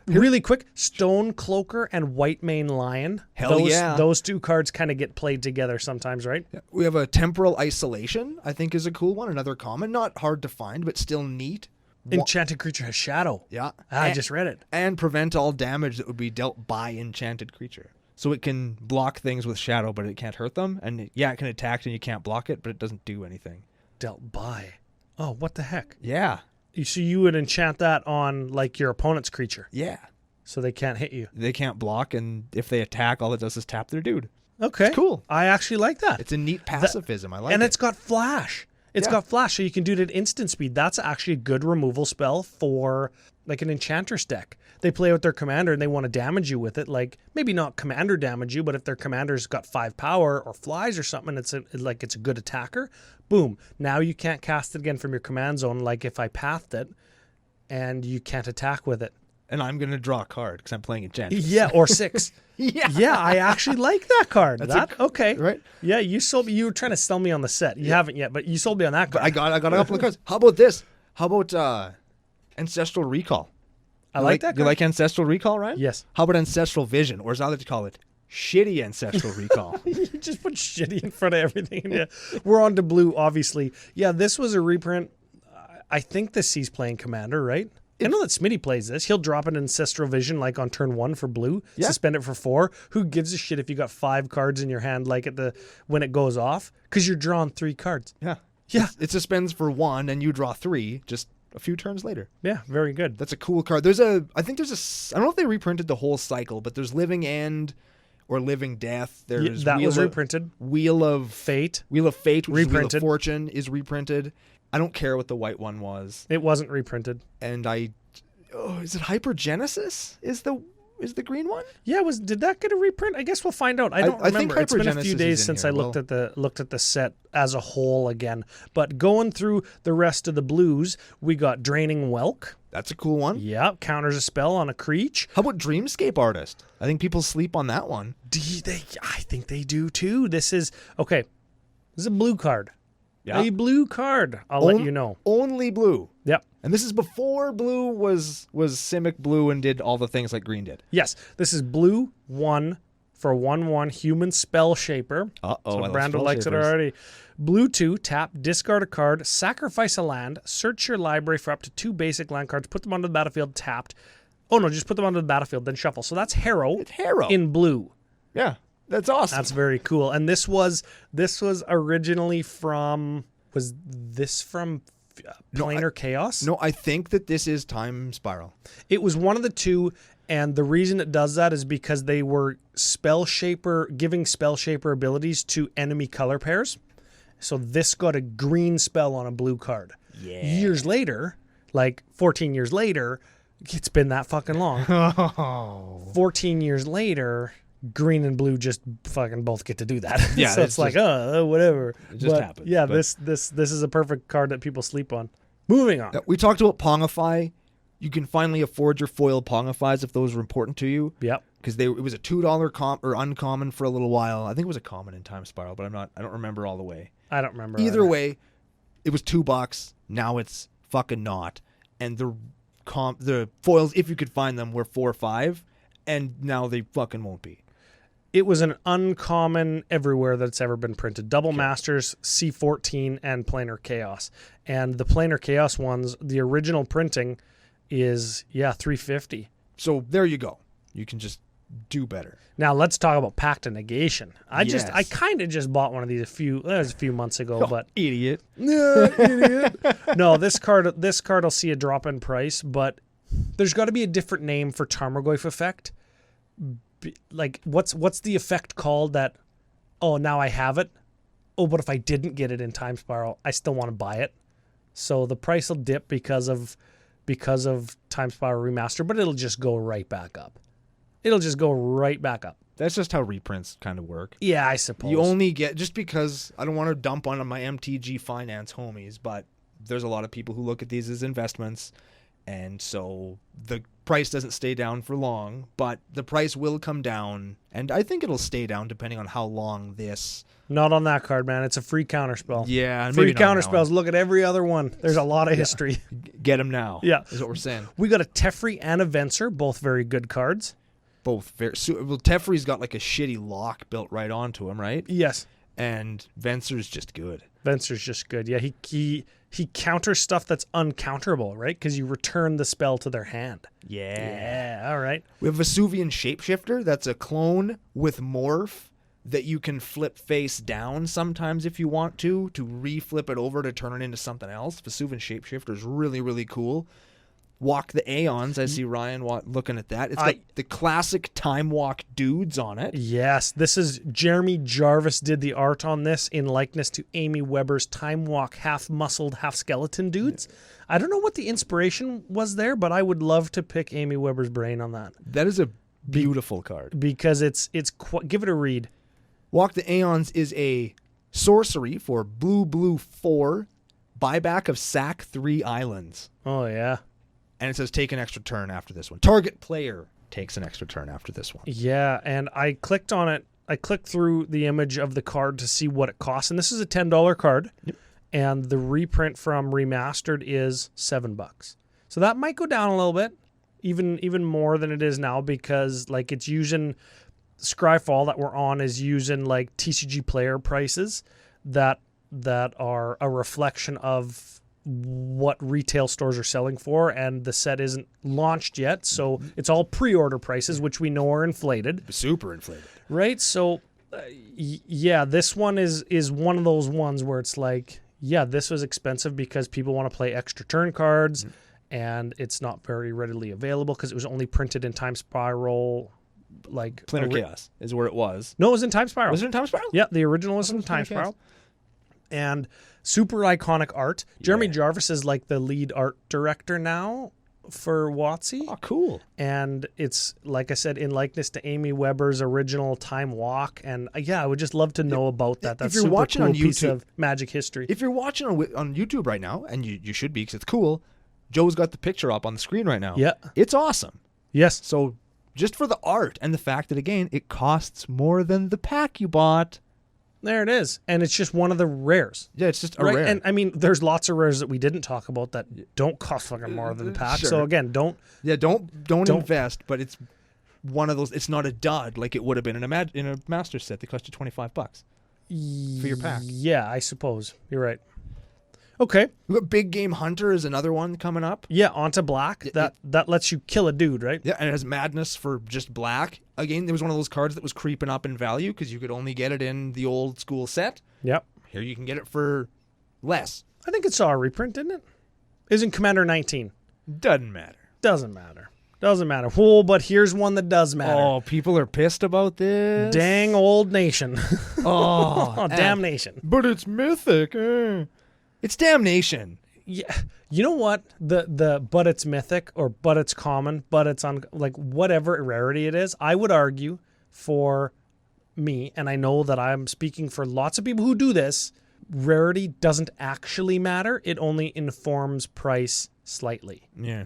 Really quick, Stone Cloaker and White Mane Lion. Those two cards kind of get played together sometimes, right? Yeah. We have a Temporal Isolation, I think is a cool one. Another common. Not hard to find, but still neat. Enchanted creature has shadow. Yeah. I just read it. And prevent all damage that would be dealt by enchanted creature. So it can block things with shadow, but it can't hurt them. And it can attack and you can't block it, but it doesn't do anything. Dealt by. Oh, what the heck? Yeah. So you would enchant that on like your opponent's creature. Yeah. So they can't hit you. They can't block, and if they attack, all it does is tap their dude. Okay. It's cool. I actually like that. It's a neat pacifism. I like it. And it's got flash. It's got flash, so you can do it at instant speed. That's actually a good removal spell for like an Enchantress deck. They play with their commander and they want to damage you with it. Like maybe not commander damage you, but if their commander's got 5 power or flies or something, it's a good attacker. Boom. Now you can't cast it again from your command zone. Like if I pathed it, and you can't attack with it. And I'm going to draw a card because I'm playing Enchantress. Yeah, or 6. Yeah, I actually like that card. Okay. Right? Yeah, you were trying to sell me on the set. You haven't yet, but you sold me on that card. I got a couple of cards. How about this? How about Ancestral Recall? I like that card. You like Ancestral Recall, right? Yes. How about Ancestral Vision? Or as I like to call it, Shitty Ancestral Recall. You just put shitty in front of everything. Yeah. We're on to blue, obviously. Yeah, this was a reprint. I think this sees playing Commander, right? I know that Smitty plays this. He'll drop an Ancestral Vision like on turn 1 for blue, suspend it for 4. Who gives a shit if you got 5 cards in your hand like when it goes off? Because you're drawing 3 cards. Yeah. It suspends for 1 and you draw 3 just a few turns later. Yeah, very good. That's a cool card. I don't know if they reprinted the whole cycle, but there's Living End or Living Death. There's that was reprinted. Wheel of Fate, which reprinted. Is Wheel of Fortune is reprinted. I don't care what the white one was. It wasn't reprinted. And is it Hypergenesis? Is the green one? Yeah, did that get a reprint? I guess we'll find out. I don't remember. It's been a few days since I looked at the set as a whole again. But going through the rest of the blues, we got Draining Welk. That's a cool one. Yeah, counters a spell on a creature. How about Dreamscape Artist? I think people sleep on that one. I think they do too. This is a blue card. Yeah. A blue card. I'll let you know. Only blue. Yep. And this is before blue was Simic blue and did all the things like green did. Yes. This is blue 1 for 1/1 human spell shaper. So Brando likes it already. Blue 2, tap, discard a card, sacrifice a land, search your library for up to 2 basic land cards, put them onto the battlefield tapped. Oh no, just put them onto the battlefield, then shuffle. So that's Harrow. It's Harrow. In blue. Yeah. That's awesome. That's very cool. And this was originally from Planar Chaos? No, I think that this is Time Spiral. It was one of the two, and the reason it does that is because they were giving Spell Shaper abilities to enemy color pairs. So this got a green spell on a blue card. Yeah. Years later, like 14 years later, it's been that fucking long. 14 years later, green and blue just fucking both get to do that. Yeah, so it's like, whatever. It just happens. Yeah, this is a perfect card that people sleep on. Moving on. We talked about Pongify. You can finally afford your foil Pongifies if those were important to you. Yep. Because it was a $2 or uncommon for a little while. I think it was a common in Time Spiral, but I don't remember all the way. I don't remember. Either way, it was $2. Now it's fucking not. And the foils, if you could find them, were 4 or 5, and now they fucking won't be. It was an uncommon everywhere that's ever been printed. Double Masters, C14, and Planar Chaos. And the Planar Chaos ones, the original printing is, $350. So there you go. You can just do better. Now let's talk about Pact of Negation. I kind of just bought one of these a few months ago, but idiot. No, this card will see a drop in price, but there's got to be a different name for Tarmogoyf effect. Like what's the effect called that? Oh, now I have it. Oh, but if I didn't get it in Time Spiral, I still want to buy it. So the price will dip because of Time Spiral Remastered, but it'll just go right back up. That's just how reprints kind of work. Yeah, I suppose. You only get, just because I don't want to dump on my MTG finance homies, but there's a lot of people who look at these as investments, and so the price doesn't stay down for long, but the price will come down, and I think it'll stay down depending on how long this... Not on that card, man. It's a free counterspell. Yeah. Free counterspells. Look at every other one. There's a lot of history. Get them now. Yeah. Is what we're saying. We got a Teferi and a Venser, both very good cards. Both very... well, Teferi's got like a shitty lock built right onto him, right? Yes. And Venser's just good. Venser's just good. Yeah, he counters stuff that's uncounterable, right? Because you return the spell to their hand. Yeah. All right. We have Vesuvian Shapeshifter. That's a clone with Morph that you can flip face down sometimes if you want to re-flip it over to turn it into something else. Vesuvian Shapeshifter is really, really cool. Walk the Aeons. I see Ryan looking at that. It's got the classic Time Walk dudes on it. Yes, this is Jeremy Jarvis did the art on this in likeness to Amy Weber's Time Walk half-muscled, half-skeleton dudes. I don't know what the inspiration was there, but I would love to pick Amy Weber's brain on that. That is a beautiful card. Because it's give it a read. Walk the Aeons is a sorcery for blue 4, buyback of sack 3 islands. Oh, yeah. And it says take an extra turn after this one. Target player takes an extra turn after this one. Yeah, and I clicked on it. I clicked through the image of the card to see what it costs. And this is a $10 card. Yep. And the reprint from Remastered is $7. So that might go down a little bit, even more than it is now, because like it's using Scryfall that we're on is using like TCG player prices that are a reflection of what retail stores are selling for, and the set isn't launched yet, so it's all pre-order prices, which we know are inflated. Super inflated. Right? So, yeah, this one is one of those ones where it's like, yeah, this was expensive because people want to play extra turn cards, and it's not very readily available because it was only printed in Time Spiral. Like Planar Chaos is where it was. No, it was in Time Spiral. Was it in Time Spiral? Yeah, the original was in Time Spiral. And super iconic art. Jeremy Jarvis is like the lead art director now for WotC. Oh, cool. And it's, like I said, in likeness to Amy Weber's original Time Walk. And yeah, I would just love to know about that. That's if you're watching cool on piece YouTube, of Magic history. If you're watching on YouTube right now, and you should be because it's cool, Joe's got the picture up on the screen right now. Yeah. It's awesome. Yes. So just for the art and the fact that, again, it costs more than the pack you bought. There it is. And it's just one of the rares. Yeah, it's just a right? rare. And I mean, there's lots of rares that we didn't talk about that don't cost fucking more than the pack. Sure. So again, don't invest, but it's one of those. It's not a dud like it would have been in a master set that cost you $25 for your pack. Yeah, I suppose. You're right. Okay. We got Big Game Hunter is another one coming up. Yeah, onto black. That lets you kill a dude, right? Yeah, and it has Madness for just black. Again, there was one of those cards that was creeping up in value because you could only get it in the old school set. Yep. Here you can get it for less. I think it saw a reprint, didn't it? Is in Commander 19. Doesn't matter. Doesn't matter. Oh, but here's one that does matter. Oh, people are pissed about this. Dang old nation. Oh, damnation. But it's mythic. It's damnation. Yeah, you know what? The but it's mythic or but it's common, but it's on like whatever rarity it is. I would argue for me, and I know that I'm speaking for lots of people who do this. Rarity doesn't actually matter. It only informs price slightly. Yeah.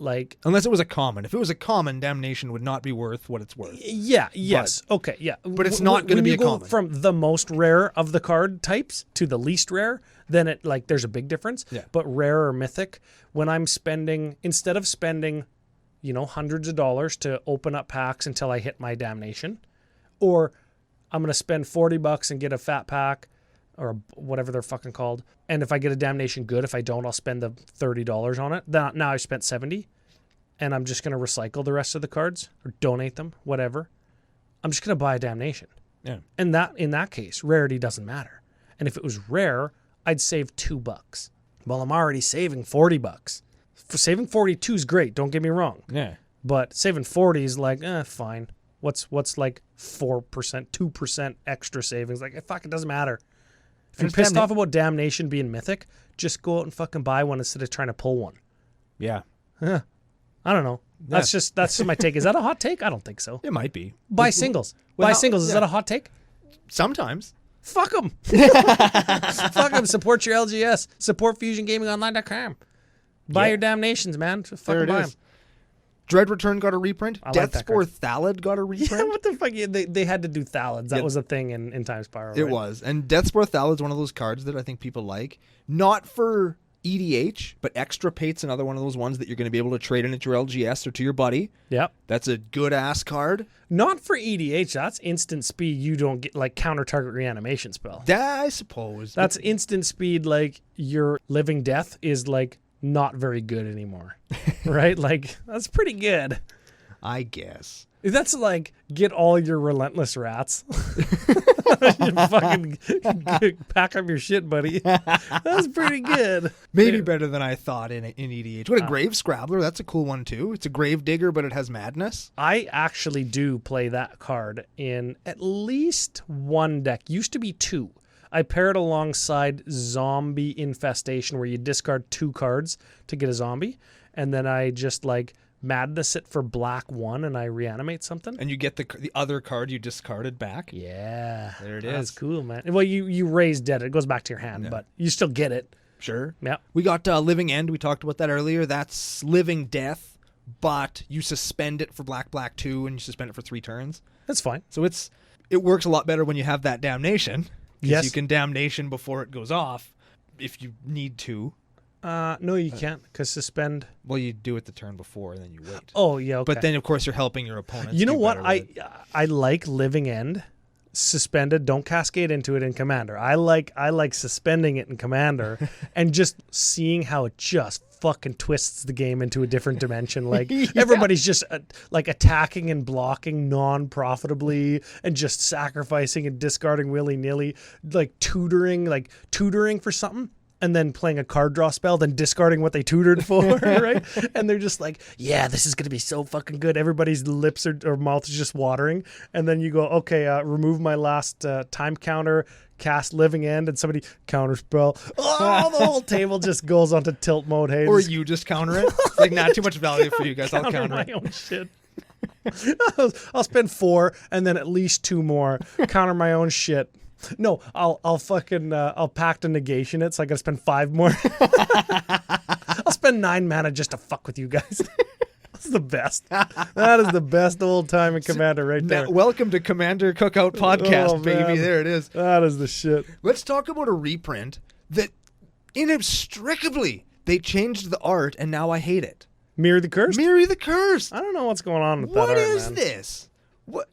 Like unless it was a common. If it was a common, damnation would not be worth what it's worth. Yeah. Yes. Okay. Yeah. But it's not going to be a common. From the most rare of the card types to the least rare, then it like there's a big difference. Yeah. But rare or mythic, when I'm spending instead of spending, hundreds of dollars to open up packs until I hit my damnation, or I'm going to spend $40 and get a fat pack or whatever they're fucking called. And if I get a damnation good, if I don't, I'll spend the $30 on it. Then now I've spent $70 and I'm just going to recycle the rest of the cards or donate them, whatever. I'm just going to buy a damnation. Yeah. And that in that case, rarity doesn't matter. And if it was rare, I'd save $2. Well, I'm already saving $40. For saving 42 is great, don't get me wrong. Yeah. But saving 40 is like, fine. What's like 4%, 2% extra savings? Like, fuck, it doesn't matter. If you're pissed off about damnation being mythic, just go out and fucking buy one instead of trying to pull one. Yeah. I don't know. That's just my take. Is that a hot take? I don't think so. It might be. Buy singles. Buy singles. Is that a hot take? Sometimes. Fuck them. Fuck them. Support your LGS. Support FusionGamingOnline.com. Buy your damnations, man. Just fucking buy them. Dread Return got a reprint. Death Spore Thallid got a reprint. Yeah, what the fuck? They had to do Thalids. That was a thing in Time Spiral. Right? It was. And Death Spore Thallid's one of those cards that I think people like. Not for EDH, but Extra Pate's another one of those ones that you're going to be able to trade in at your LGS or to your buddy. Yep. That's a good-ass card. Not for EDH. That's instant speed. You don't get, like, counter-target reanimation spell. I suppose. That's instant speed, like, your Living Death is, like, not very good anymore. Right? Like, that's pretty good. I guess. That's like, get all your Relentless Rats. You fucking pack up your shit, buddy. That's pretty good. Maybe better than I thought in EDH. What a Grave Scrabbler. That's a cool one, too. It's a Grave Digger, but it has Madness. I actually do play that card in at least one deck. Used to be two. I pair it alongside Zombie Infestation, where you discard 2 cards to get a zombie, and then I just like Madness it for black 1, and I reanimate something. And you get the other card you discarded back. Yeah, there it is. That's cool, man. Well, you raise dead. It goes back to your hand, but you still get it. Sure. Yeah. We got Living End. We talked about that earlier. That's Living Death, but you suspend it for black 2, and you suspend it for 3 turns. That's fine. So it works a lot better when you have that Damnation. Yes. You can Damnation before it goes off if you need to. No, you can't, because suspend. Well, you do it the turn before, and then you wait. Oh, yeah, okay. But then, of course, you're helping your opponent. You know what? I like Living End suspended. Don't cascade into it in Commander. I like suspending it in Commander and just seeing how it just fucking twists the game into a different dimension. Like everybody's just like attacking and blocking non-profitably and just sacrificing and discarding willy-nilly, like tutoring for something. And then playing a card draw spell, then discarding what they tutored for, right? And they're just like, yeah, this is going to be so fucking good. Everybody's lips or mouth is just watering. And then you go, okay, remove my last time counter, cast Living End, and somebody counter spell. Oh, the whole table just goes onto tilt mode. Hey, or you just counter it. Like, not too much value for you guys. I'll counter my it. own shit. I'll spend 4 and then at least 2 more. Counter my own shit. No, I'll pact a negation it, so I gotta spend 5 more. I'll spend 9 mana just to fuck with you guys. That's the best. That is the best old time in Commander right there. Welcome to Commander Cookout Podcast, baby. Man. There it is. That is the shit. Let's talk about a reprint that inextricably they changed the art, and now I hate it. Mirror the Curse? Mirror the Curse. I don't know what's going on with that art, What is man. this? What?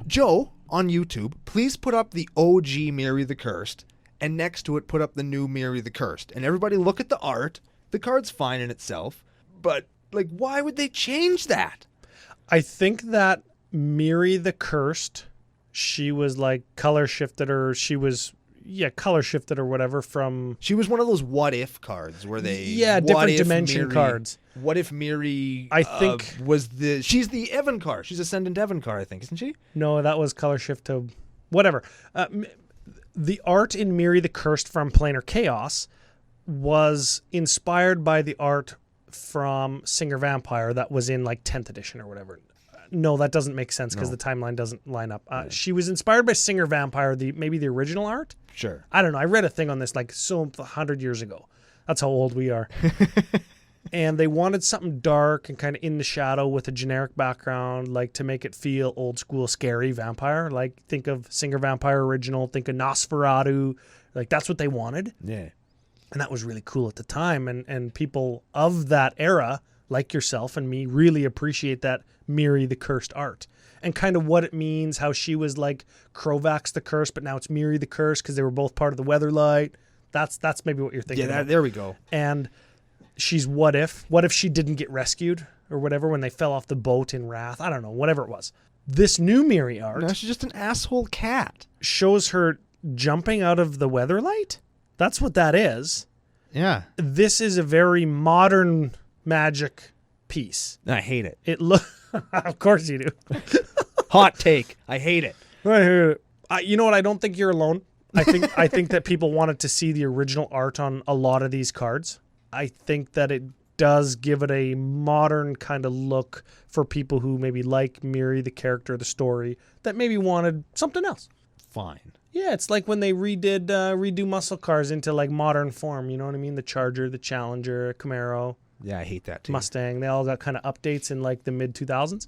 Joe, on YouTube, please put up the OG Mirror the Cursed, and next to it put up the new Mirror the Cursed. And everybody look at the art. The card's fine in itself, but like, why would they change that? I think that Mirror the Cursed, she was like color shifted, or she was color shifted or whatever from. She was one of those what if cards where they different dimension cards. What if Miri? I think she's the Evan card. She's Ascendant Evan card, I think, isn't she? No, that was color shift to whatever. The art in Miri the Cursed from Planar Chaos was inspired by the art from Singer Vampire that was in like 10th edition or whatever. No, that doesn't make sense because the timeline doesn't line up. She was inspired by Singer Vampire, maybe the original art. Sure. I don't know. I read a thing on this like 100 years ago. That's how old we are. And they wanted something dark and kind of in the shadow with a generic background, like to make it feel old school, scary vampire. Like think of Singer Vampire original, think of Nosferatu. Like that's what they wanted. Yeah. And that was really cool at the time. And people of that era, like yourself and me, really appreciate that Miri the Cursed art. And kind of what it means, how she was like Krovax the Cursed, but now it's Miri the Cursed because they were both part of the Weatherlight. That's maybe what you're thinking. Yeah, there we go. And she's what if she didn't get rescued or whatever when they fell off the boat in Wrath? I don't know, whatever it was. This new Miri art. No, she's just an asshole cat. Shows her jumping out of the Weatherlight. That's what that is. Yeah. This is a very modern Magic piece. I hate it. Of course you do. Hot take. I hate it. I hate it. You know what? I don't think you're alone. I think that people wanted to see the original art on a lot of these cards. I think that does give it a modern kind of look for people who maybe like Miri, the character, the story, that maybe wanted something else. Fine. Yeah, it's like when they redo muscle cars into like modern form. You know what I mean? The Charger, the Challenger, Camaro, Yeah, I hate that too. Mustang. They all got kind of updates in like the mid 2000s.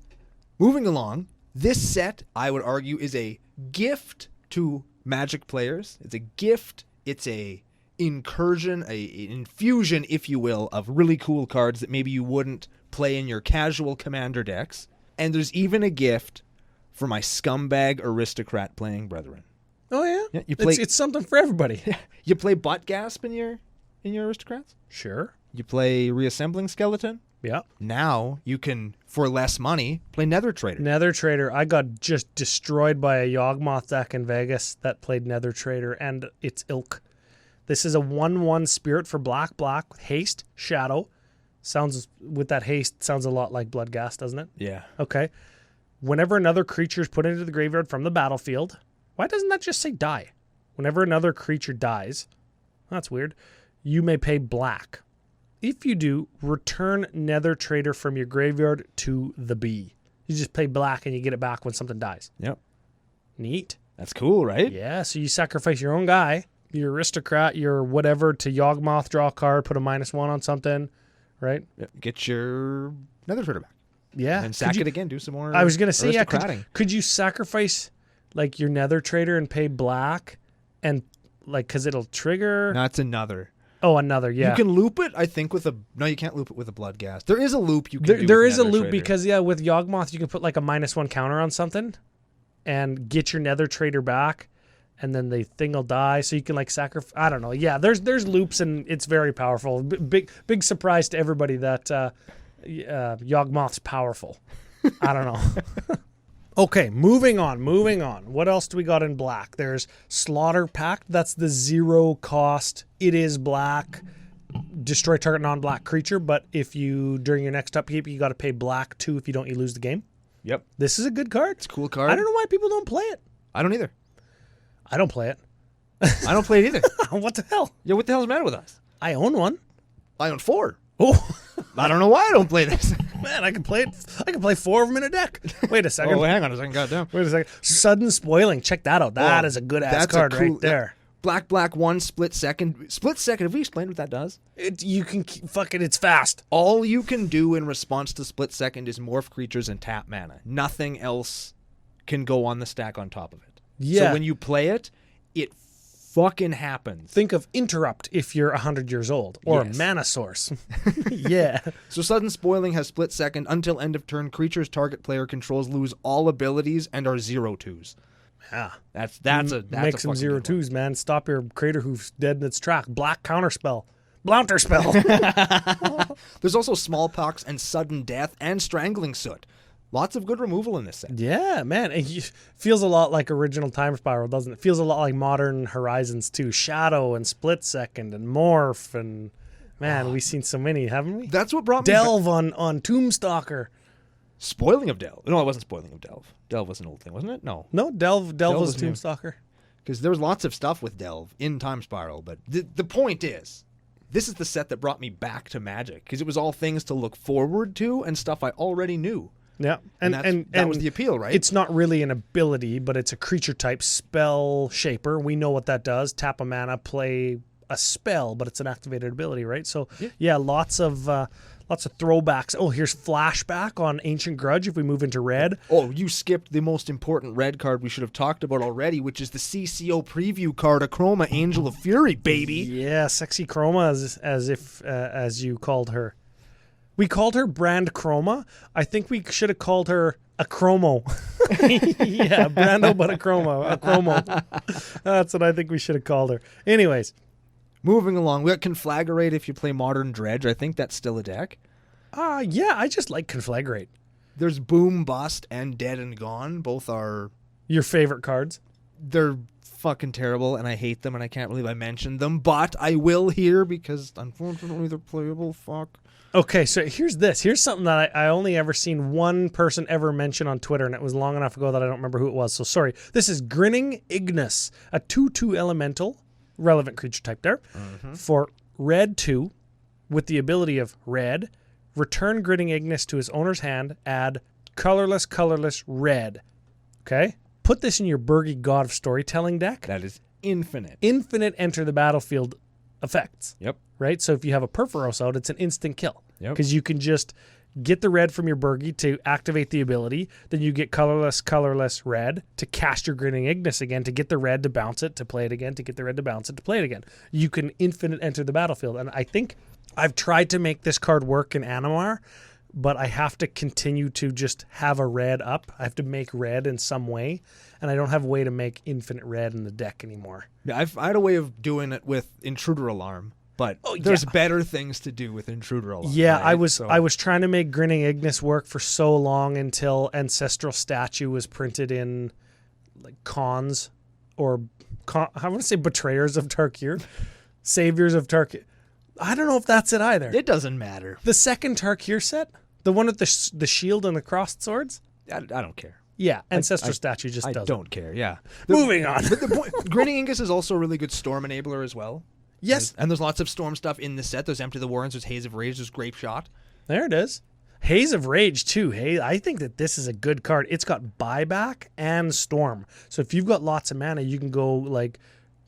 Moving along, this set, I would argue, is a gift to Magic players. It's a gift. It's a incursion, an infusion, if you will, of really cool cards that maybe you wouldn't play in your casual Commander decks. And there's even a gift for my scumbag aristocrat playing brethren. Oh yeah, Yeah, you play. it's something for everybody. You play butt gasp in your aristocrats. Sure. You play reassembling skeleton. Yeah. Now you can, for less money, play Nether Trader. Nether Trader. I got just destroyed by a Yawgmoth deck in Vegas that played Nether Trader and its ilk. This is a 1/1 spirit for black with haste, shadow. Sounds with that haste sounds a lot like Bloodghast, doesn't it? Yeah. Okay. Whenever another creature is put into the graveyard from the battlefield, why doesn't that just say die? Whenever another creature dies, that's weird, you may pay black. If you do, return Nether Trader from your graveyard to the B. You just pay black and you get it back when something dies. Yep. Neat. That's cool, right? Yeah, so you sacrifice your own guy, your aristocrat, your whatever, to Yawgmoth, draw a card, put a -1 on something, right? Yep. Get your Nether Trader back. Yeah. And sack it again. Do some more. I was going to say, yeah, aristocrating. could you sacrifice like your Nether Trader and pay black and like, because it'll trigger? No, it's another. Oh, another, yeah. You can loop it, I think, with a... No, you can't loop it with a Bloodghast. There is a loop you can do There with is a Nether loop Trader. because, yeah, with Yawgmoth, you can put like a -1 counter on something and get your Nether Trader back, and then the thing will die, so you can like sacrifice... I don't know. Yeah, there's loops, and it's very powerful. Big surprise to everybody that Yawgmoth's powerful. I don't know. Okay, moving on. What else do we got in black? There's Slaughter Pact. That's the 0 cost. It is black. Destroy target non-black creature, but if you, during your next upkeep, you got to pay black 2. If you don't, you lose the game. Yep. This is a good card. It's a cool card. I don't know why people don't play it. I don't either. I don't play it. I don't play it either. What the hell? Yeah, what the hell's the matter with us? I own one. I own 4. Oh, I don't know why I don't play this. man, I can play it. I can play 4 of them in a deck. Wait a second. Oh, hang on a second. Goddamn. Wait a second. Sudden Spoiling. Check that out. That is a good ass card right there. Black 1, split second. Split second. Have we explained what that does? You can it's fast. All you can do in response to split second is morph creatures and tap mana. Nothing else can go on the stack on top of it. Yeah. So when you play it, it fucking happens. Think of Interrupt if you're 100 years old, or Yes. Mana Source. Yeah. So Sudden Spoiling has split second. Until end of turn, creatures target player controls lose all abilities and are 0/2s. Yeah. That's Make a some fucking good 0/2s, man. Stop your Crater Hoof's dead in its track. Black Counterspell. Blounter Spell. one. There's also Smallpox and Sudden Death and Strangling Soot. Lots of good removal in this set. Yeah, man. It feels a lot like original Time Spiral, doesn't it? Feels a lot like Modern Horizons too. Shadow and Split Second and Morph and man, we've seen so many, haven't we? That's what brought me Delve on Tombstalker. Spoiling of Delve. No, it wasn't Spoiling of Delve. Delve was an old thing, wasn't it? No. No, Delve was was new. Tombstalker. Because there was lots of stuff with Delve in Time Spiral. But the point is, this is the set that brought me back to Magic. Because it was all things to look forward to and stuff I already knew. Yeah, That was the appeal, right? It's not really an ability, but it's a creature type spell shaper. We know what that does. Tap a mana, play a spell, but it's an activated ability, right? So yeah, lots of throwbacks. Oh, here's Flashback on Ancient Grudge if we move into red. Oh, you skipped the most important red card we should have talked about already, which is the CCO preview card, Chroma Angel of Fury, baby. Yeah, sexy Chroma, as you called her. We called her Brand Chroma. I think we should have called her a Chromo. Yeah, Brando, but a Chromo. That's what I think we should have called her. Anyways. Moving along, we got Conflagrate if you play Modern Dredge. I think that's still a deck. Yeah, I just like Conflagrate. There's Boom, Bust, and Dead and Gone. Both are... Your favorite cards? They're fucking terrible, and I hate them, and I can't believe I mentioned them, but I will here because, unfortunately, they're playable. Fuck. Okay, so here's something that I only ever seen one person ever mention on Twitter, and it was long enough ago that I don't remember who it was, so sorry. This is Grinning Ignis, a 2/2 elemental, relevant creature type there, for red 2, with the ability of red, return Grinning Ignis to his owner's hand, add colorless, red. Okay? Put this in your Burgy God of Storytelling deck. That is infinite. Infinite enter the battlefield effects. Yep. Right? So if you have a Perforos out, it's an instant kill. Yep. Because you can just get the red from your Burgy to activate the ability. Then you get colorless, red to cast your Grinning Ignis again, to get the red to bounce it, to play it again, to get the red to bounce it, to play it again. You can infinite enter the battlefield. And I think I've tried to make this card work in Animar, but I have to continue to just have a red up. I have to make red in some way, and I don't have a way to make infinite red in the deck anymore. Yeah, I had a way of doing it with Intruder Alarm, but there's better things to do with Intruder Alarm. Yeah, right? I was trying to make Grinning Ignis work for so long until Ancestral Statue was printed in like cons, or I want to say Betrayers of Tarkir, Saviors of Tarkir. I don't know if that's it either. It doesn't matter. The second Tarkir set, the one with the shield and the crossed swords. I don't care. Yeah, Ancestral Statue just doesn't. I don't care. Yeah. Moving on. But the point, Grinning Ignis is also a really good Storm enabler as well. Yes. And there's lots of Storm stuff in the set. There's Empty the Warrens, there's Haze of Rage, there's Grape Shot. There it is. Haze of Rage too. Hey, I think that this is a good card. It's got buyback and Storm. So if you've got lots of mana, you can go like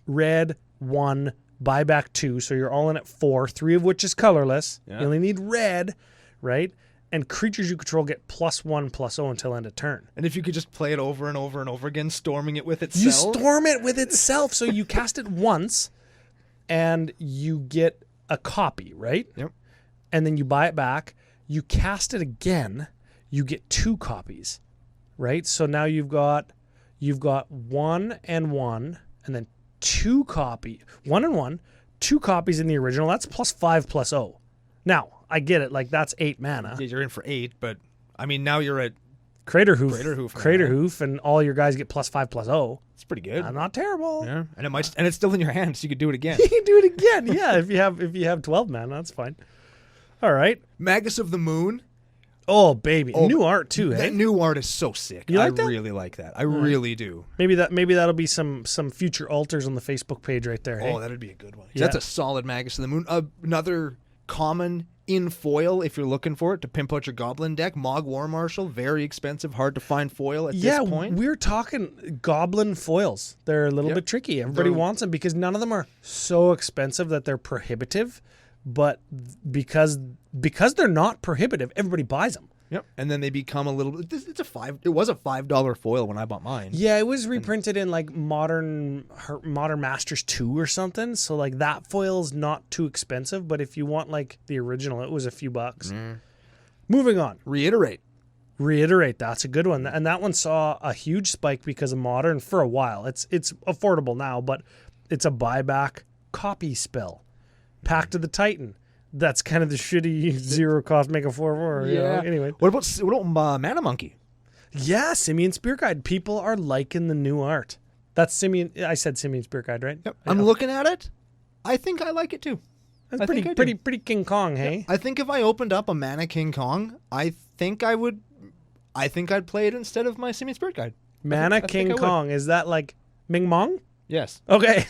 red 1, buyback 2. So you're all in at 4, 3 of which is colorless. Yeah. You only need red, right? And creatures you control get +1/+0 until end of turn. And if you could just play it over and over and over again, storming it with itself. You storm it with itself. So you cast it once and you get a copy, right? Yep. And then you buy it back. You cast it again, you get 2 copies, right? So now you've got 1 and 1, and then 2 copy, 1 and 1, 2 copies in the original. That's +5/+0. Now I get it, like that's 8 mana. Yeah, you're in for 8, but I mean now you're at Craterhoof, and all your guys get +5/+0. It's pretty good. Not terrible. Yeah, and it's still in your hand, so you could do it again. You can do it again, yeah. If you have 12 mana, that's fine. All right. Magus of the Moon. Oh baby, new art too. That Hey, new art is so sick. You like that? I really like that. I really do. maybe that'll be some future alters on the Facebook page right there. Hey? Oh, that'd be a good one. Yeah. That's a solid Magus of the Moon. Another common in foil, if you're looking for it, to pimp out your Goblin deck. Mog War Marshal, very expensive, hard to find foil at this point. We're talking Goblin foils. They're a little bit tricky. Everybody wants them because none of them are so expensive that they're prohibitive. But because they're not prohibitive, everybody buys them. Yep. And then they become a little. It was a $5 foil when I bought mine. Yeah, it was reprinted in like Modern Masters 2 or something. So like that foil's not too expensive. But if you want like the original, it was a few bucks. Moving on. Reiterate. That's a good one. And that one saw a huge spike because of Modern for a while. It's affordable now, but it's a buyback copy spell. Pact of the Titan. That's kind of the shitty 0 cost make a 4/4. Yeah. Anyway. What about Mana Monkey? Yeah, Simian Spear Guide. People are liking the new art. That's Simian. I said Simian Spear Guide, right? Yep. I'm looking at it. I think I like it too. That's pretty King Kong, hey? Yeah. I think if I opened up a Mana King Kong, I think I'd play it instead of my Simian Spirit Guide. Mana King Kong. Is that like Ming Mong? Yes. Okay.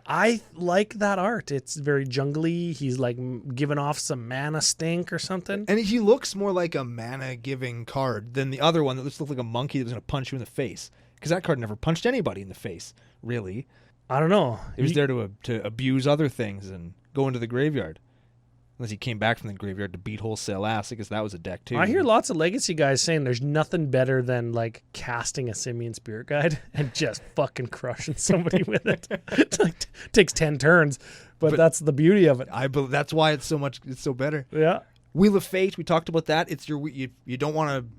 I like that art. It's very jungly. He's like giving off some mana stink or something. And he looks more like a mana-giving card than the other one that looks like a monkey that was going to punch you in the face. Because that card never punched anybody in the face, really. I don't know. It was there to abuse other things and go into the graveyard. Unless he came back from the graveyard to beat wholesale ass, I guess that was a deck too. I hear lots of Legacy guys saying there's nothing better than like casting a Simian Spirit Guide and just fucking crushing somebody with it. It like, takes 10 turns, but that's the beauty of it. That's why it's so better. Yeah. Wheel of Fate, we talked about that. It's you don't want to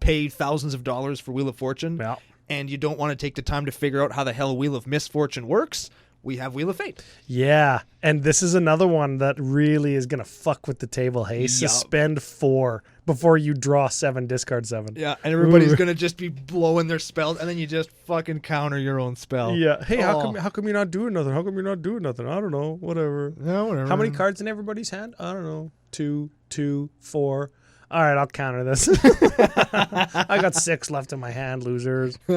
pay thousands of dollars for Wheel of Fortune, Yeah. and you don't want to take the time to figure out how the hell Wheel of Misfortune works. We have Wheel of Fate. Yeah, and this is another one that really is going to fuck with the table, hey? Suspend 4 before you draw 7, discard 7. Yeah, and everybody's going to just be blowing their spells, and then you just fucking counter your own spell. Yeah. Hey, how come you're not doing nothing? How come you're not doing nothing? I don't know. Whatever. No, whatever. How many cards in everybody's hand? I don't know. 2, 4. All right, I'll counter this. I got 6 left in my hand, losers. All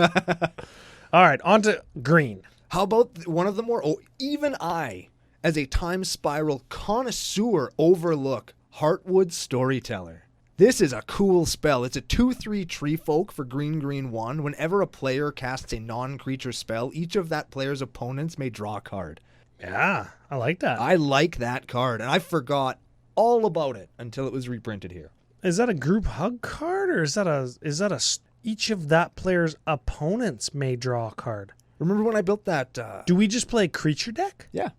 right, on to green. How about one of the more... even I, as a time spiral connoisseur overlook Heartwood Storyteller. This is a cool spell. It's a 2/3 tree folk for green 1. Whenever a player casts a non-creature spell, each of that player's opponents may draw a card. Yeah, I like that. I like that card, and I forgot all about it until it was reprinted here. Is that a group hug card, or is that a each of that player's opponents may draw a card? Remember when I built that? Do we just play creature deck? Yeah.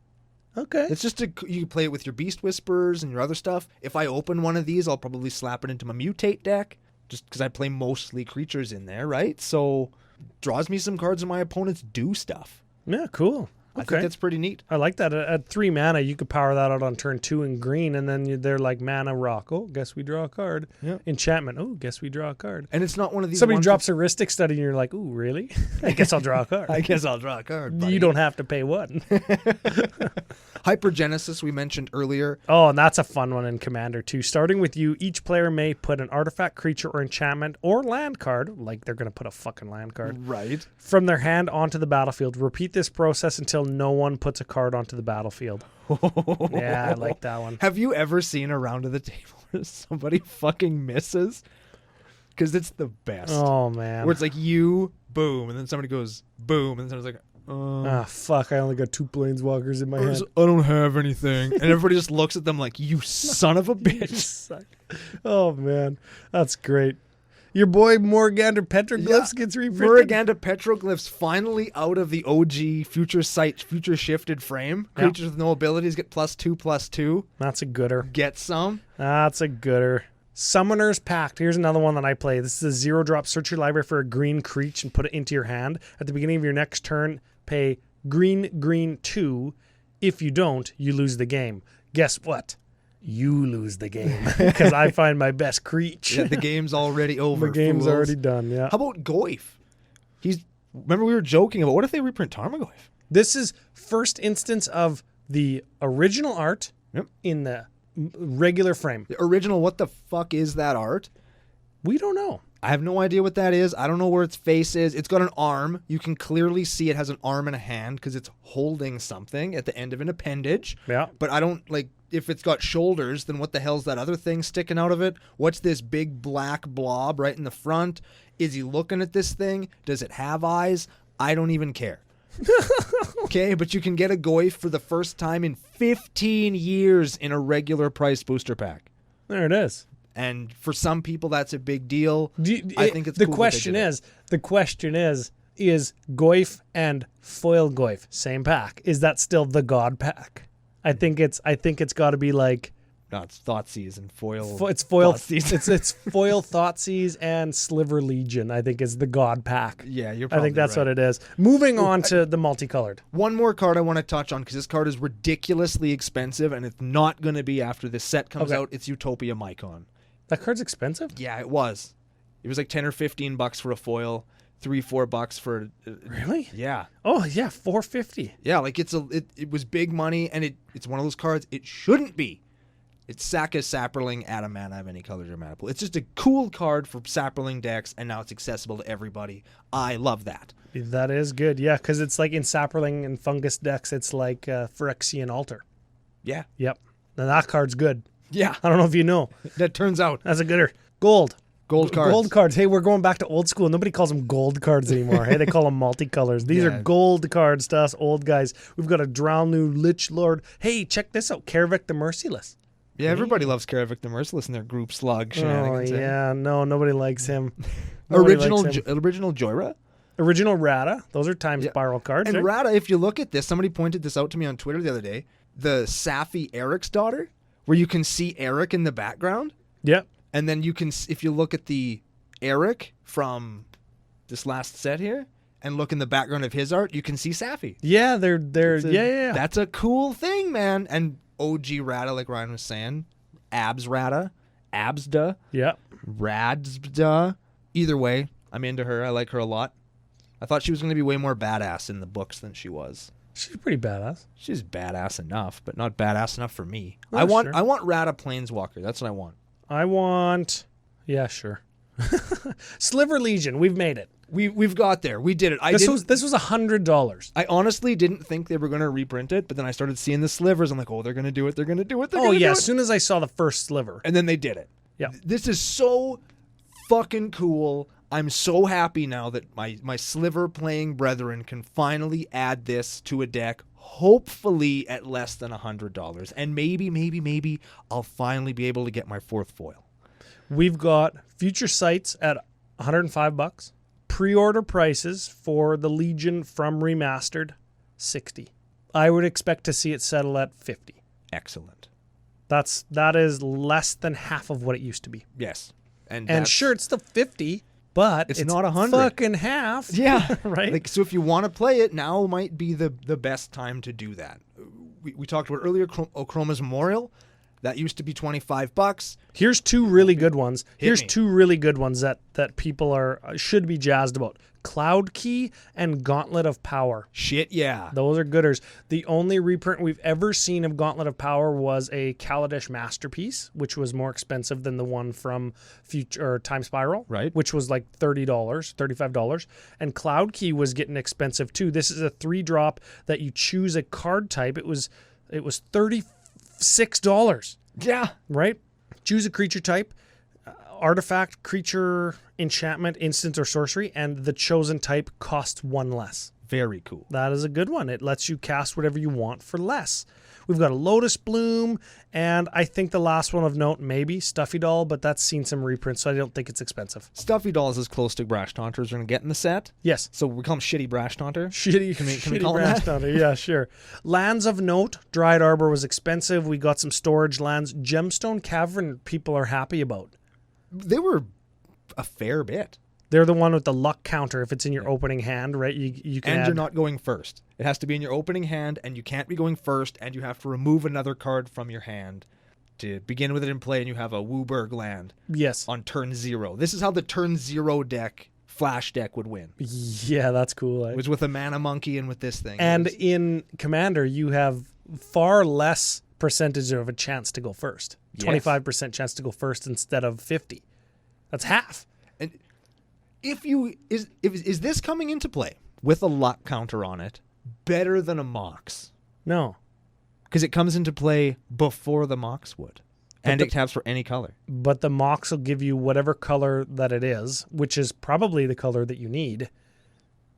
Okay. It's just you can play it with your Beast Whisperers and your other stuff. If I open one of these, I'll probably slap it into my Mutate deck, just because I play mostly creatures in there, right? So draws me some cards and my opponents do stuff. Yeah, cool. I Okay. think that's pretty neat. I like that. At 3 mana, you could power that out on turn 2 in green, and then they're like mana rock. Oh, guess we draw a card. Yeah. Enchantment. Oh, guess we draw a card. And it's not one of these. Somebody ones drops a Ristic Study, and you're like, ooh, really? I guess I'll draw a card. I guess I'll draw a card. Buddy. You don't have to pay one. Hypergenesis we mentioned earlier. Oh, and that's a fun one in Commander too. Starting with you, each player may put an artifact, creature, or enchantment or land card, like they're going to put a fucking land card, Right. from their hand onto the battlefield. Repeat this process until no one puts a card onto the battlefield. Yeah, I like that one. Have you ever seen a round of the table where somebody fucking misses? Because it's the best. Oh, man. Where it's like you, boom, and then somebody goes boom, and then somebody's like, Ah, fuck, I only got 2 planeswalkers in my hand. I don't have anything. And everybody just looks at them like, you son of a You bitch. suck. Oh, man. That's great. Your boy Morgander Petroglyphs gets reprinted. Muruganda Petroglyphs finally out of the OG future shifted frame. Yeah. Creatures with no abilities get +2/+2. That's a gooder. Get some. That's a gooder. Summoner's Pact. Here's another one that I play. This is a 0-drop. Search your library for a green creature and put it into your hand. At the beginning of your next turn, pay green 2. If you don't, you lose the game. Guess what? You lose the game because I find my best creature. Yeah, the game's already over. The game's fools. already done, yeah. How about Goyf? Remember we were joking about what if they reprint Tarmogoyf? This is first instance of the original art in the regular frame. The original, what the fuck is that art? We don't know. I have no idea what that is. I don't know where its face is. It's got an arm. You can clearly see it has an arm and a hand because it's holding something at the end of an appendage. Yeah. But I don't, like, if it's got shoulders, then what the hell's that other thing sticking out of it? What's this big black blob right in the front? Is he looking at this thing? Does it have eyes? I don't even care. Okay, but you can get a Goyf for the first time in 15 years in a regular price booster pack. There it is. And for some people, that's a big deal. I think it's the cool question that they did is Goyf and Foil Goyf same pack? Is that still the God pack? I think it's got to be like No, it's Thoughtseize and Foil. it's foil. Thoughtseize. it's foil Thoughtseize and Sliver Legion. I think is the God pack. Yeah, you're I probably think that's right. what it is. Moving on to the multicolored. One more card I want to touch on because this card is ridiculously expensive and it's not going to be after this set comes Okay. out. It's Utopia Mycon. That card's expensive. Yeah, it was. It was like $10 or $15 for a foil, $3-4 for. Really? Yeah. Oh yeah, $4.50. Yeah, like it was big money and it's one of those cards it shouldn't be. It's Saka Saproling, add a mana of any color to your mana pool. It's just a cool card for Saproling decks, and now it's accessible to everybody. I love that. That is good. Yeah, because it's like in Saproling and Fungus decks, it's like Phyrexian Altar. Yeah. Yep. Now that card's good. Yeah. I don't know if you know. That turns out. That's a gooder. Gold. Gold cards. Gold cards. Hey, we're going back to old school. Nobody calls them gold cards anymore. Hey, they call them multicolors. These are gold cards to us old guys. We've got a Drownu Lich Lord. Hey, check this out. Karavik the Merciless. Yeah, everybody loves Karavik the Merciless in their group slug shenanigans. Oh, yeah. No, nobody likes him. Original likes him. original Joyra. Original Rata. Those are time spiral cards. And right? Rata, if you look at this, somebody pointed this out to me on Twitter the other day. The Safi Eric's daughter, where you can see Eric in the background. Yep. And then you can, if you look at the Eric from this last set here, and look in the background of his art, you can see Safi. Yeah, they're yeah. That's a cool thing, man. And OG Rata, like Ryan was saying, Abs Rata, Absda, Yep. Radsda. Either way, I'm into her. I like her a lot. I thought she was going to be way more badass in the books than she was. She's pretty badass. She's badass enough, but not badass enough for me. Oh, I want sure. I want Rata Planeswalker. That's what I want. Yeah, sure. Sliver Legion, we've made it. We've got there. We did it. This was $100. I honestly didn't think they were going to reprint it, but then I started seeing the slivers. I'm like, oh, they're going to do it. They're going to do it. Oh yeah, as soon as I saw the first sliver. And then they did it. Yeah. This is so fucking cool. I'm so happy now that my sliver playing brethren can finally add this to a deck, hopefully at less than $100. And maybe I'll finally be able to get my fourth foil. We've got Future Sights at $105. Pre-order prices for the Legion from Remastered, $60. I would expect to see it settle at $50. Excellent. That is less than half of what it used to be. Yes. And sure, it's still $50, but it's not 100. Fucking half. Yeah. Right? Like, so if you want to play it, now might be the best time to do that. We talked about earlier, Ochroma's Memorial. That used to be $25. Here's two really good ones. Hit me. Two really good ones that people should be jazzed about. Cloud Key and Gauntlet of Power. Shit, yeah. Those are gooders. The only reprint we've ever seen of Gauntlet of Power was a Kaladesh Masterpiece, which was more expensive than the one from Future or Time Spiral, right? Which was like $30, $35. And Cloud Key was getting expensive too. This is a 3-drop that you choose a card type. It was $36. Yeah. Right? Choose a creature type, artifact, creature, enchantment, instant, or sorcery, and the chosen type costs 1 less. Very cool. That is a good one. It lets you cast whatever you want for less. We've got a Lotus Bloom, and I think the last one of note, maybe Stuffy Doll, but that's seen some reprints, so I don't think it's expensive. Stuffy Doll is as close to Brash Taunter as we're going to get in the set. Yes. So we call him Shitty Brash Taunter. Shitty Brash Taunter, yeah, sure. Lands of note, Dryad Arbor was expensive. We got some storage lands. Gemstone Cavern, people are happy about. They were a fair bit. They're the one with the luck counter. If it's in your opening hand, right? You can. And you're not going first. It has to be in your opening hand, and you can't be going first, and you have to remove another card from your hand to begin with it in play, and you have a Wooburg land. Yes. On turn 0. This is how the turn 0 deck, Flash deck, would win. Yeah, that's cool. It was with a Mana Monkey and with this thing. And in Commander, you have far less percentage of a chance to go first. 25% chance to go first instead of 50. That's half. And is this coming into play with a luck counter on it better than a Mox? No. Because it comes into play before the Mox would. And it taps for any color. But the Mox will give you whatever color that it is, which is probably the color that you need,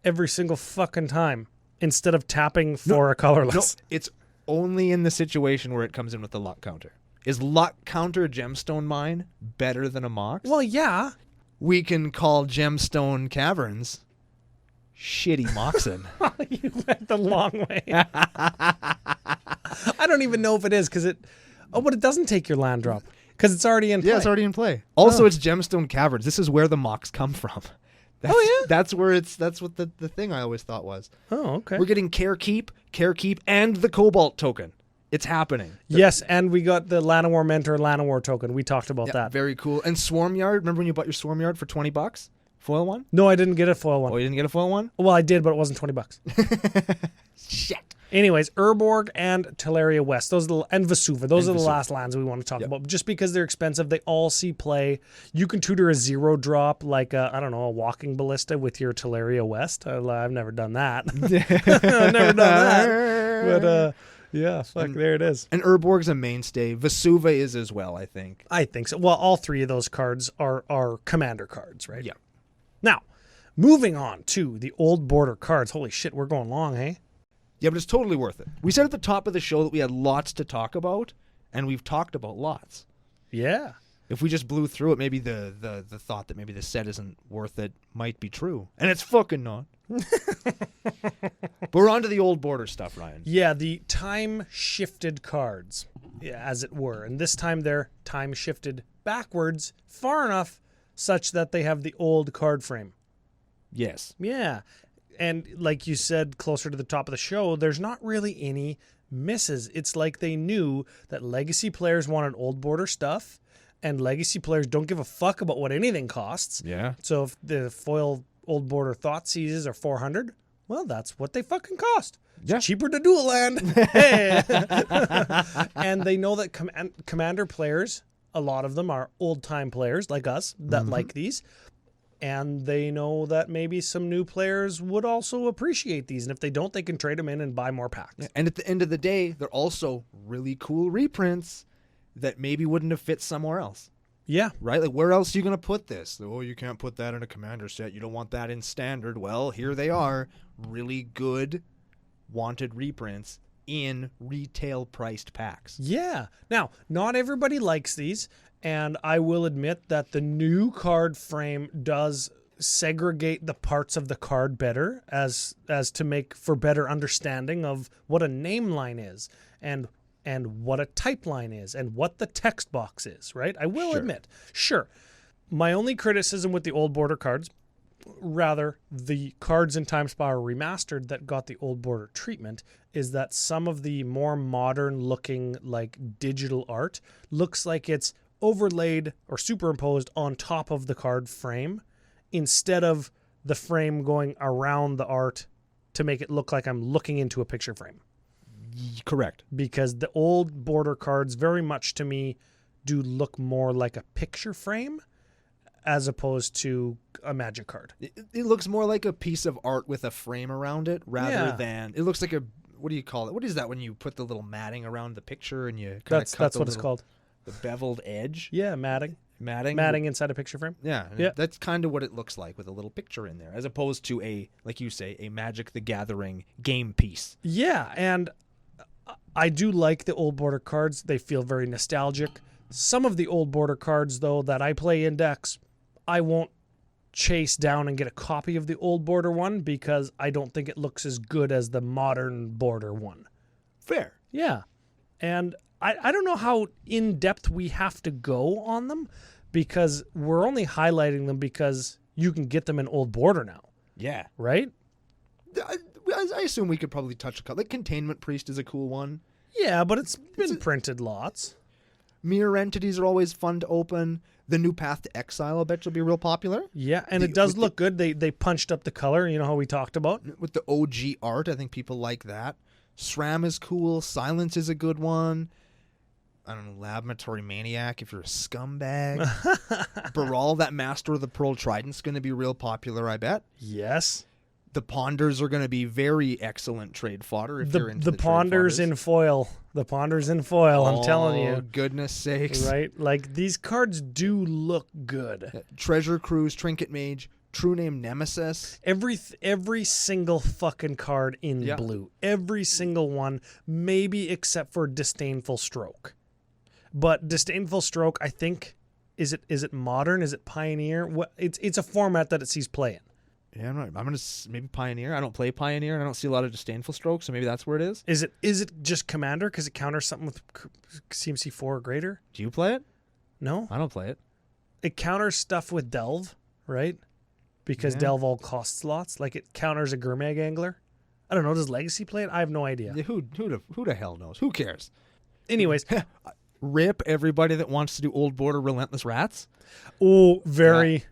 every single fucking time, instead of tapping for a colorless. No, it's only in the situation where it comes in with the luck counter. Is luck counter Gemstone Mine better than a Mox? Well, yeah. We can call Gemstone Caverns Shitty Moxen. You went the long way. I don't even know if it is because it... Oh, but it doesn't take your land drop because it's already in play. Yeah, it's already in play. Also, it's Gemstone Caverns. This is where the Mox come from. That's where that's what the thing I always thought was. Oh, okay. We're getting Care Keep, and the Cobalt token. It's happening. Yes, and we got the Llanowar Mentor Llanowar token. We talked about that. Very cool. And Swarm Yard. Remember when you bought your Swarm Yard for $20? Foil one? No, I didn't get a foil one. Oh, you didn't get a foil one? Well, I did, but it wasn't $20. Shit. Anyways, Urborg and Teleria West, and Vesuva. Those are the last lands we want to talk about. Just because they're expensive, they all see play. You can tutor a 0-drop like a Walking Ballista with your Teleria West. I've never done that. I've never done that. But yeah, there it is. And Urborg's a mainstay. Vesuva is as well, I think. I think so. Well, all 3 of those cards are commander cards, right? Yeah. Now, moving on to the old border cards. Holy shit, we're going long, hey? Yeah, but it's totally worth it. We said at the top of the show that we had lots to talk about, and we've talked about lots. Yeah. If we just blew through it, maybe the thought that maybe the set isn't worth it might be true. And it's fucking not. But we're on to the old border stuff, Ryan. Yeah, the time-shifted cards, as it were. And this time they're time-shifted backwards far enough such that they have the old card frame. Yes. Yeah. And like you said closer to the top of the show, there's not really any misses. It's like they knew that legacy players wanted old border stuff, and legacy players don't give a fuck about what anything costs. Yeah. So if the foil old border Thoughtseizes are $400, well, that's what they fucking cost. Yeah. It's cheaper to dual land. Hey. And they know that commander players a lot of them are old-time players like us that like these. And they know that maybe some new players would also appreciate these. And if they don't, they can trade them in and buy more packs. Yeah, and at the end of the day, they're also really cool reprints that maybe wouldn't have fit somewhere else. Yeah. Right? Like, where else are you going to put this? Oh, you can't put that in a Commander set. You don't want that in Standard. Well, here they are. Really good wanted reprints in retail-priced packs. Yeah. Now, not everybody likes these. And I will admit that the new card frame does segregate the parts of the card better as to make for better understanding of what a name line is and what a type line is and what the text box is, right? I will admit. Sure. My only criticism with the old border cards, rather the cards in Time Spiral Remastered that got the old border treatment, is that some of the more modern looking like digital art looks like it's overlaid or superimposed on top of the card frame instead of the frame going around the art to make it look like I'm looking into a picture frame. Correct. Because the old border cards very much to me do look more like a picture frame as opposed to a Magic card. It looks more like a piece of art with a frame around it rather than... It looks like a... What do you call it? What is that when you put the little matting around the picture and you kind of cut That's what it's called. The beveled edge? Yeah, matting. Matting inside a picture frame. Yeah. That's kind of what it looks like with a little picture in there, as opposed to a, like you say, a Magic the Gathering game piece. Yeah, and I do like the old border cards. They feel very nostalgic. Some of the old border cards, though, that I play index, I won't chase down and get a copy of the old border one because I don't think it looks as good as the modern border one. Fair. Yeah. And I don't know how in-depth we have to go on them because we're only highlighting them because you can get them in old border now. Yeah. Right? I assume we could probably touch a couple. Like Containment Priest is a cool one. Yeah, but it's been printed lots. Mirror Entities are always fun to open. The new Path to Exile, I bet you'll be real popular. Yeah, and it does look good. They punched up the color, you know how we talked about? With the OG art, I think people like that. SRAM is cool. Silence is a good one. I don't know, Laboratory Maniac if you're a scumbag. Baral, that Master of the Pearl Trident's going to be real popular, I bet. Yes. The Ponders are going to be very excellent trade fodder if you're into the Ponders in foil. The Ponders in foil, I'm telling you. Oh, goodness sakes. Right? Like, these cards do look good. Treasure Cruise, Trinket Mage, True Name Nemesis. Every single fucking card in blue. Every single one, maybe except for Disdainful Stroke. But Disdainful Stroke, I think, is it modern? Is it Pioneer? What? It's a format that it sees play in. Yeah, I'm gonna maybe Pioneer. I don't play Pioneer, and I don't see a lot of Disdainful Stroke, so maybe that's where it is. Is it just Commander because it counters something with CMC 4 or greater? Do you play it? No, I don't play it. It counters stuff with Delve, right? Because Delve all costs lots. Like it counters a Gurmag Angler. I don't know. Does Legacy play it? I have no idea. Yeah, who the hell knows? Who cares? Anyways. Rip everybody that wants to do old border Relentless Rats. Oh, very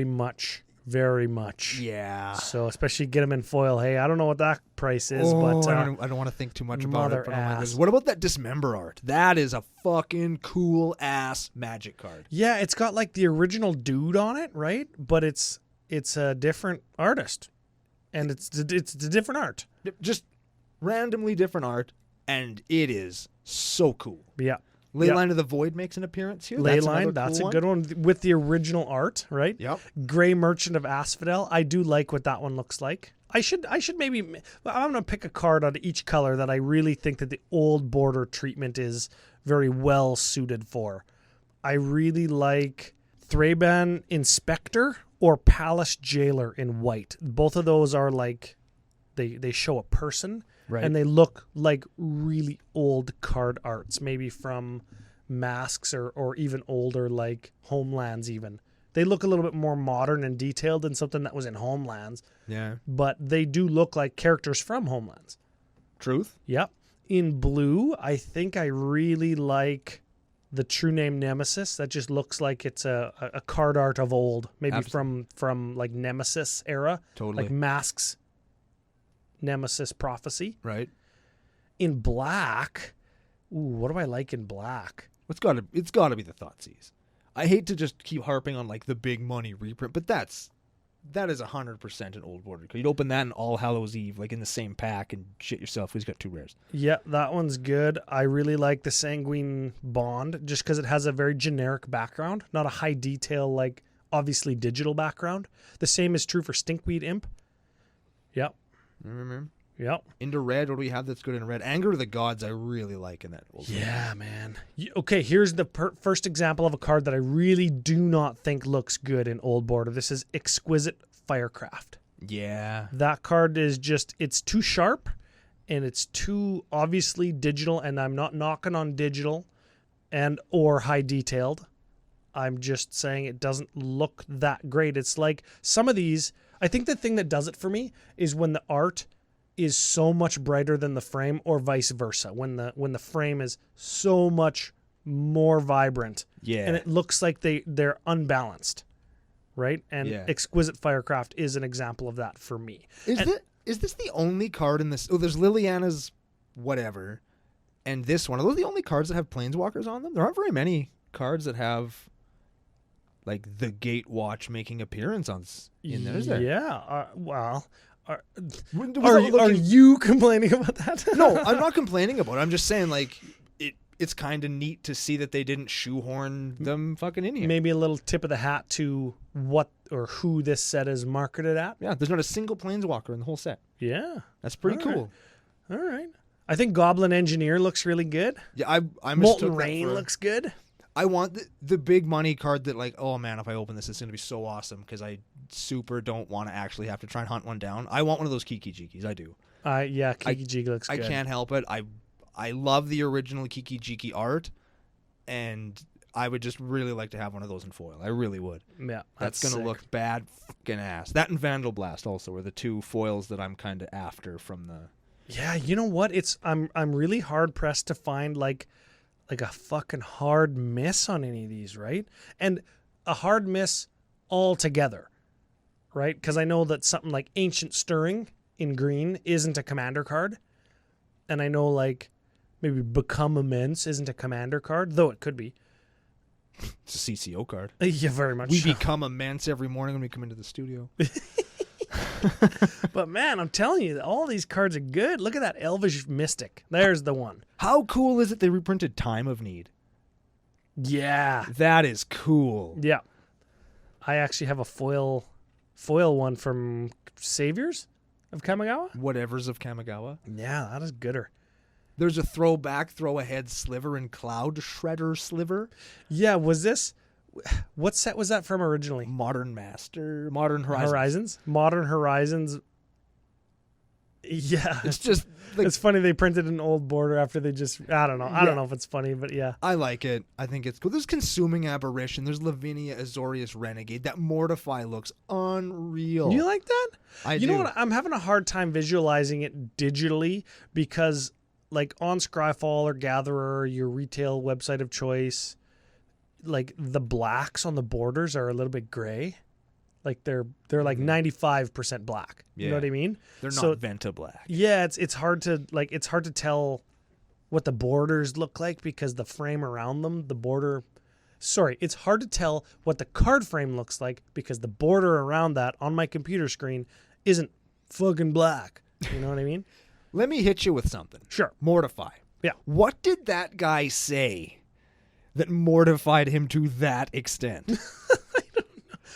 much. Very much. Yeah. So especially get them in foil. Hey, I don't know what that price is, but I don't want to think too much about it. But ass. What about that Dismember art? That is a fucking cool ass Magic card. Yeah, it's got like the original dude on it, right? But it's a different artist, and it's a different art. Just randomly different art, and it is so cool. Yeah. Leyline of the Void makes an appearance here. Leyline, that's a good one with the original art, right? Yep. Grey Merchant of Asphodel. I do like what that one looks like. I should maybe. I'm gonna pick a card out of each color that I really think that the old border treatment is very well suited for. I really like Thraben Inspector or Palace Jailer in white. Both of those are like they show a person. Right. And they look like really old card arts, maybe from Masks or even older, like Homelands even. They look a little bit more modern and detailed than something that was in Homelands. Yeah. But they do look like characters from Homelands. Truth? Yep. In blue, I think I really like the True Name Nemesis. That just looks like it's a card art of old, maybe from like Nemesis era. Totally. Like Masks. Nemesis Prophecy. Right. In black, what do I like in black? It's got to be the Thoughtseize. I hate to just keep harping on like the big money reprint, but that is 100% an old border. You'd open that in All Hallows Eve, like in the same pack, and shit yourself. He's got 2 rares. Yeah, that one's good. I really like the Sanguine Bond just because it has a very generic background, not a high detail, like obviously digital background. The same is true for Stinkweed Imp. Yep. Remember? Yep. Into red, what do we have that's good in red? Anger of the Gods, I really like in that old Yeah, man. Okay, here's the first example of a card that I really do not think looks good in old border. This is Exquisite Firecraft. Yeah. That card is just, it's too sharp and it's too obviously digital, and I'm not knocking on digital and or high detailed. I'm just saying it doesn't look that great. It's like some of these, I think the thing that does it for me is when the art is so much brighter than the frame, or vice versa. When the frame is so much more vibrant, and it looks like they're unbalanced, right? And Exquisite Firecraft is an example of that for me. Is this the only card in this? Oh, there's Liliana's whatever, and this one. Are those the only cards that have Planeswalkers on them? There aren't very many cards that have like the Gatewatch making appearance in there, is there? Yeah. Well. Are you complaining about that? No, I'm not complaining about it. I'm just saying, like, it's kind of neat to see that they didn't shoehorn them fucking in here. Maybe a little tip of the hat to what or who this set is marketed at. Yeah, there's not a single Planeswalker in the whole set. Yeah. That's pretty cool. All right. I think Goblin Engineer looks really good. Yeah, I Molten Rain looks good. I want the big money card that, like, oh man, if I open this, it's going to be so awesome because I super don't want to actually have to try and hunt one down. I want one of those Kiki Jikis. I do. Yeah, Kiki Jiki looks good. I can't help it. I love the original Kiki Jiki art, and I would just really like to have one of those in foil. I really would. Yeah, that's going to look bad fucking ass. That and Vandal Blast also are the 2 foils that I'm kind of after from the... Yeah, you know what? I'm really hard pressed to find like a fucking hard miss on any of these, right? And a hard miss altogether, right? Because I know that something like Ancient Stirring in green isn't a commander card. And I know like maybe Become Immense isn't a commander card, though it could be. It's a CCO card. Yeah, very much We so. become immense every morning when we come into the studio. But man, I'm telling you, all these cards are good. Look at that Elvish Mystic. There's the one. How cool is it they reprinted Time of Need? Yeah. That is cool. Yeah. I actually have a foil one from Saviors of Kamigawa. Whatever's of Kamigawa. Yeah, that is gooder. There's a throw ahead sliver and Cloud Shredder sliver. Yeah, what set was that from originally? Modern Horizons. Modern Horizons. Yeah. It's just like, it's funny they printed an old border after they just, I don't know. I don't know if it's funny, but yeah. I like it. I think it's cool. There's Consuming Aberration. There's Lavinia Azorius Renegade. That Mortify looks unreal. You like that? I do. You know what? I'm having a hard time visualizing it digitally because like on Scryfall or Gatherer, your retail website of choice, like the blacks on the borders are a little bit gray. Like they're like 95% black. You know what I mean? They're not Venta black. Yeah, it's hard to tell what the borders look like because the frame around them, it's hard to tell what the card frame looks like because the border around that on my computer screen isn't fucking black. You know what I mean? Let me hit you with something. Sure. Mortify. Yeah. What did that guy say that mortified him to that extent? I don't know.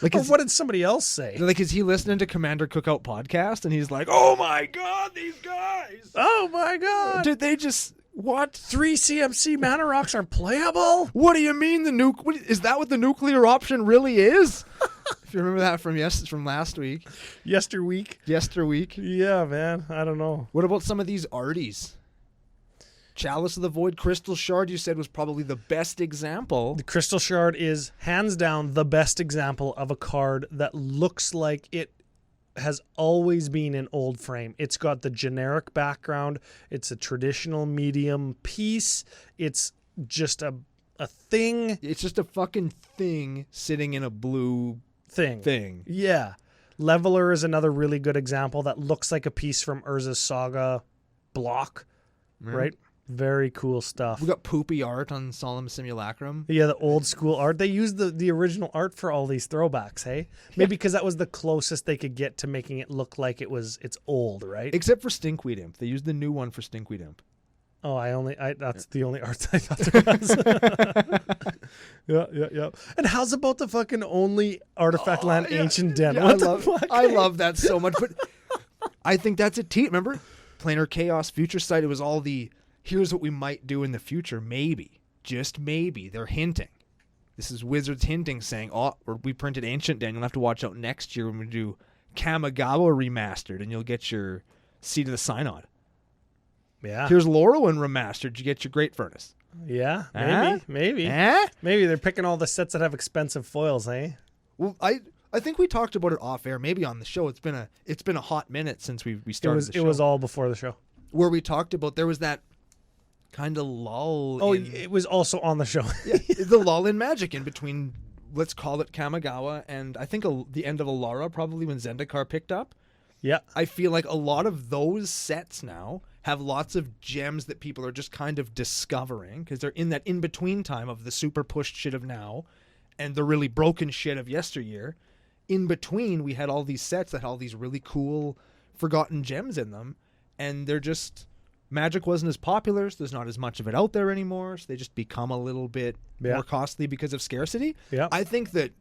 Like, what did somebody else say? Like, is he listening to Commander Cookout Podcast and he's like, "Oh my god, these guys! Oh my god! Did they just what? 3 CMC mana rocks are playable? What do you mean is that what the nuclear option really is?" If you remember that from last week. Yesterweek. Yeah, man. I don't know. What about some of these arties? Chalice of the Void, Crystal Shard, you said was probably the best example. The Crystal Shard is hands down the best example of a card that looks like it has always been an old frame. It's got the generic background. It's a traditional medium piece. It's just a thing. It's just a fucking thing sitting in a blue thing. Yeah. Leveler is another really good example that looks like a piece from Urza's Saga block, right? Very cool stuff. We got poopy art on Solemn Simulacrum. Yeah, the old school art. They used the original art for all these throwbacks, hey? Maybe because that was the closest they could get to making it look like it's old, right? Except for Stinkweed Imp. They used the new one for Stinkweed Imp. Oh, that's the only art I thought there was. Yeah. And how's about the fucking only Artifact Land Ancient Den? Yeah, I love that so much. But I think that's a teat. Remember? Planar Chaos, Future Sight, it was all here's what we might do in the future. Maybe. Just maybe. They're hinting. This is Wizards hinting, saying, we printed Ancient Den. You'll have to watch out next year when we do Kamigawa Remastered, and you'll get your Seat of the Synod. Yeah. Here's Lorwyn Remastered. You get your Great Furnace. Yeah, maybe. Maybe they're picking all the sets that have expensive foils, eh? Well, I think we talked about it off air, maybe on the show. It's been a hot minute since we started the show. It was all before the show. Where we talked about there was that kind of lull. Oh, it was also on the show. Yeah, the lull in Magic in between, let's call it Kamigawa, and I think the end of Alara, probably when Zendikar picked up. Yeah. I feel like a lot of those sets now have lots of gems that people are just kind of discovering because they're in that in-between time of the super pushed shit of now and the really broken shit of yesteryear. In between, we had all these sets that had all these really cool forgotten gems in them, and they're just... Magic wasn't as popular, so there's not as much of it out there anymore, so they just become a little bit more costly because of scarcity. Yeah. I think that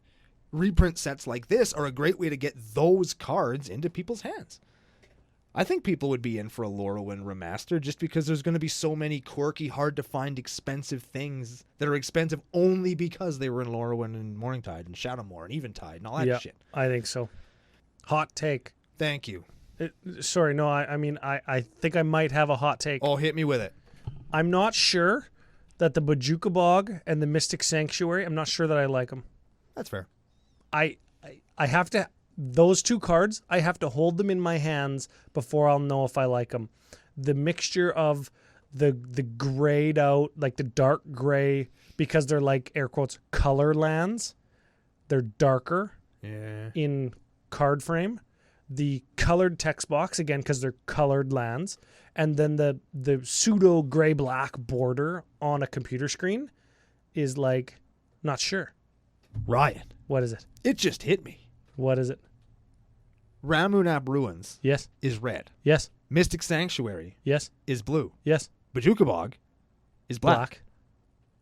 reprint sets like this are a great way to get those cards into people's hands. I think people would be in for a Lorwyn Remaster just because there's going to be so many quirky, hard-to-find, expensive things that are expensive only because they were in Lorwyn and Morningtide and Shadowmoor and Eventide and all that shit. I think so. Hot take. Thank you. Sorry, no, I think I might have a hot take. Oh, hit me with it. I'm not sure that the Bojuka Bog and the Mystic Sanctuary, I'm not sure that I like them. That's fair. I have to... Those two cards, I have to hold them in my hands before I'll know if I like them. The mixture of the grayed out, like the dark gray, because they're like, air quotes, color lands. They're darker in card frame. The colored text box, again, because they're colored lands. And then the pseudo gray-black border on a computer screen is like, not sure. Ryan. What is it? It just hit me. What is it? Ramunap Ruins is red. Yes. Mystic Sanctuary is blue. Yes. Bojuka Bog is black.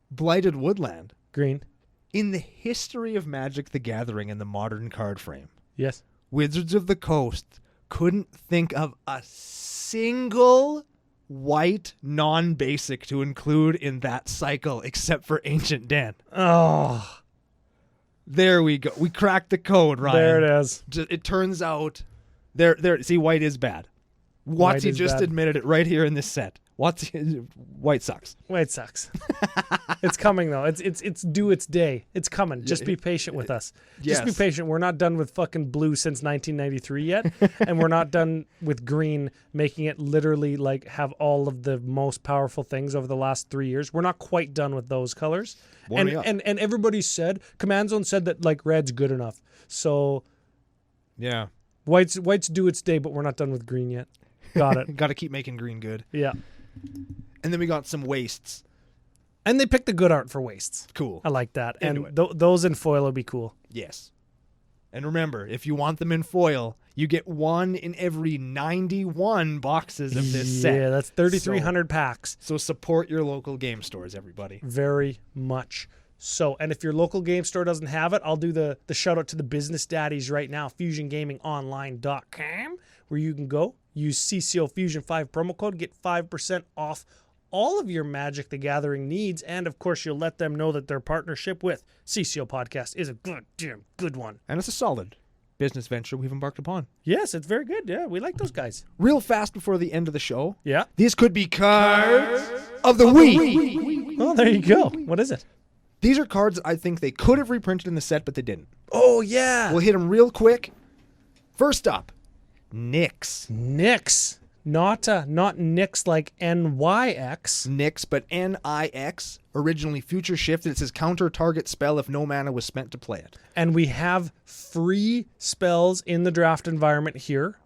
Blighted Woodland. Green. In the history of Magic the Gathering and the modern card frame, yes, Wizards of the Coast couldn't think of a single white non-basic to include in that cycle except for Ancient Den. Oh. There we go. We cracked the code, Ryan. There it is. It turns out, see, white is bad. Watsy just admitted it right here in this set. White sucks. White sucks. It's coming though. It's due its day. It's coming. Just be patient with us. Yes. Just be patient. We're not done with fucking blue since 1993 yet, and we're not done with green, making it literally like have all of the most powerful things over the last 3 years. We're not quite done with those colors. And everybody said, Command Zone said that like red's good enough. So yeah, white's due its day, but we're not done with green yet. Got it. Got to keep making green good. Yeah. And then we got some wastes. And they picked the good art for wastes. Cool. I like that. And those in foil would be cool. Yes. And remember, if you want them in foil, you get one in every 91 boxes of this set. Yeah, that's 3,300 packs. So support your local game stores, everybody. Very much so. And if your local game store doesn't have it, I'll do the shout out to the business daddies right now, FusionGamingOnline.com, where you can go, use CCO Fusion 5 promo code, get 5% off all of your Magic the Gathering needs, and of course you'll let them know that their partnership with CCO Podcast is a good one. And it's a solid business venture we've embarked upon. Yes, it's very good. Yeah, we like those guys. Real fast before the end of the show. Yeah. These could be cards of the week. Oh, there you go. What is it? These are cards that I think they could have reprinted in the set, but they didn't. Oh, yeah. We'll hit them real quick. First up, Nyx. Nyx. Not Nyx like NYX. Nyx, but NIX. Originally future shifted. It says counter target spell if no mana was spent to play it. And we have free spells in the draft environment here.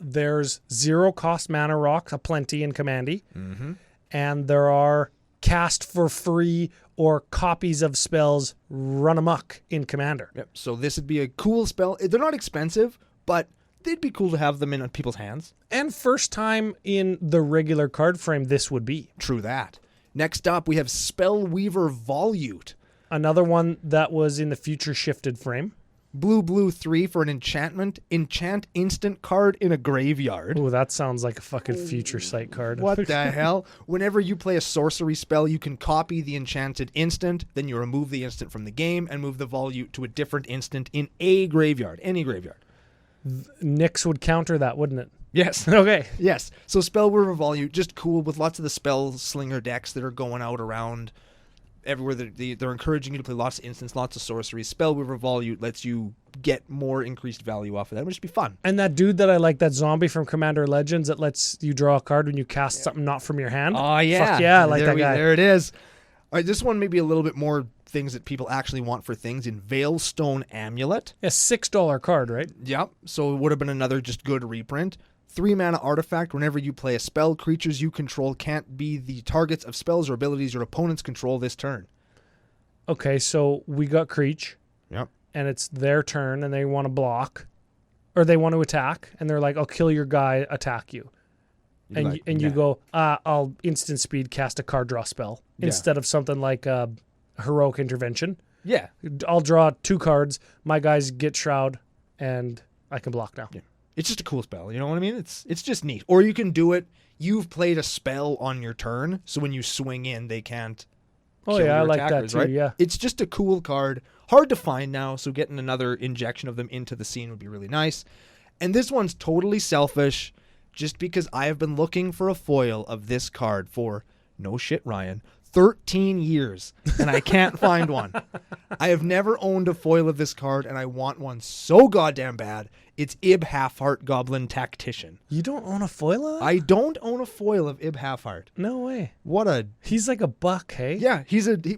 There's 0 cost mana rocks, aplenty in Commandy. Mm-hmm. and there are cast for free or copies of spells run amok in Commander. Yep. So this would be a cool spell. They're not expensive, but they'd be cool to have them in people's hands. And first time in the regular card frame, this would be. True that. Next up, we have Spellweaver Volute. Another one that was in the future shifted frame. Blue 3 for an enchantment. Enchant instant card in a graveyard. Ooh, that sounds like a fucking future sight card. What the hell? Whenever you play a sorcery spell, you can copy the enchanted instant, then you remove the instant from the game and move the Volute to a different instant in a graveyard, any graveyard. Nyx would counter that, wouldn't it? Yes. Okay. Yes. So Spellweaver Volute, just cool with lots of the spell slinger decks that are going out around everywhere. They're encouraging you to play lots of instants, lots of sorceries. Spellweaver Volute lets you get more increased value off of that. It would just be fun. And that dude that I like, that zombie from Commander Legends that lets you draw a card when you cast something not from your hand. Oh, yeah. Fuck yeah, I like that guy. There it is. All right, this one may be a little bit more things that people actually want for things. In Veilstone Amulet. A $6 card, right? Yep. So it would have been another just good reprint. 3 mana artifact. Whenever you play a spell, creatures you control can't be the targets of spells or abilities your opponents control this turn. Okay, so we got Creech. Yep. And it's their turn and they want to block. Or they want to attack. And they're like, I'll kill your guy, attack you. You go, I'll instant speed cast a card draw spell. Yeah. Instead of something like Heroic Intervention. Yeah. I'll draw 2 cards. My guys get Shroud and I can block now. Yeah. It's just a cool spell, you know what I mean? It's just neat. Or you can do it, you've played a spell on your turn, so when you swing in, they can't kill your I like attackers, that too, right? yeah. It's just a cool card. Hard to find now, so getting another injection of them into the scene would be really nice. And this one's totally selfish, just because I have been looking for a foil of this card for, no shit, Ryan, 13 years, and I can't find one. I have never owned a foil of this card, and I want one so goddamn bad. It's Ib Halfheart Goblin Tactician. You don't own a foil of that? I don't own a foil of Ib Halfheart. No way. He's like $1, hey? Yeah,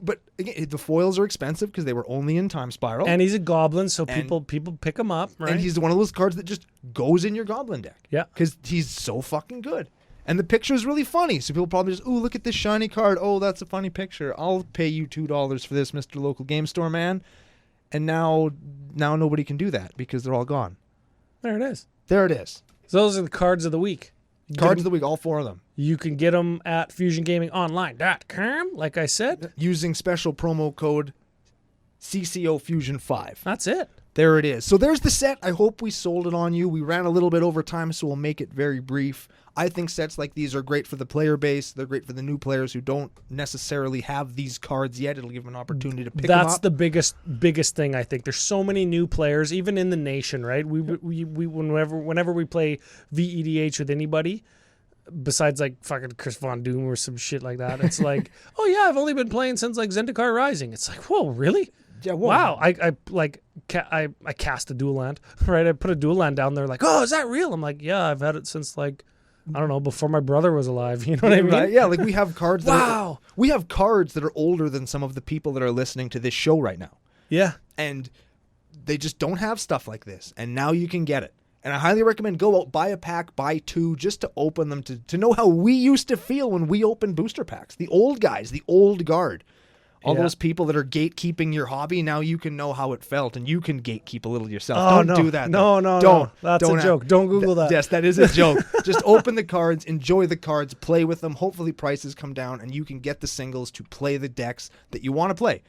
but again, the foils are expensive because they were only in Time Spiral. And he's a goblin, so people pick him up, right? And he's one of those cards that just goes in your goblin deck. Yeah. Because he's so fucking good. And the picture is really funny, so people probably just, ooh, look at this shiny card. Oh, that's a funny picture. I'll pay you $2 for this, Mr. Local Game Store Man. And now nobody can do that because they're all gone. There it is. There it is. So those are the cards of the week. Cards of the week, all 4 of them. You can get them at FusionGamingOnline.com, like I said. Using special promo code CCO Fusion 5. That's it. There it is. So there's the set. I hope we sold it on you. We ran a little bit over time, so we'll make it very brief. I think sets like these are great for the player base. They're great for the new players who don't necessarily have these cards yet. It'll give them an opportunity to pick them up. That's the biggest thing, I think. There's so many new players, even in the nation, right? We whenever we play VEDH with anybody, besides like fucking Chris Von Doom or some shit like that, it's like, oh yeah, I've only been playing since like Zendikar Rising. It's like, whoa, really? Yeah, whoa. Wow, I cast a dual land, right? I put a dual land down there, like, oh, is that real? I'm like, yeah, I've had it since like, I don't know, before my brother was alive. You know what I mean? Right? Yeah, like we have cards. Wow. We have cards that are older than some of the people that are listening to this show right now. Yeah. And they just don't have stuff like this. And now you can get it. And I highly recommend go out, buy a pack, buy 2, just to open them, to know how we used to feel when we opened booster packs. The old guys, the old guard. All those people that are gatekeeping your hobby, now you can know how it felt, and you can gatekeep a little yourself. Oh, don't do that. No. That's a joke. Don't Google that. Yes, that is a joke. Just open the cards, enjoy the cards, play with them. Hopefully prices come down, and you can get the singles to play the decks that you want to play.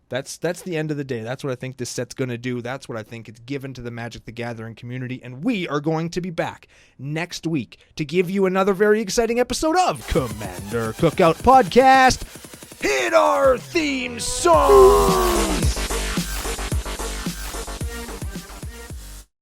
That's the end of the day. That's what I think this set's going to do. That's what I think it's given to the Magic the Gathering community, and we are going to be back next week to give you another very exciting episode of Commander Cookout Podcast. Hit our theme song!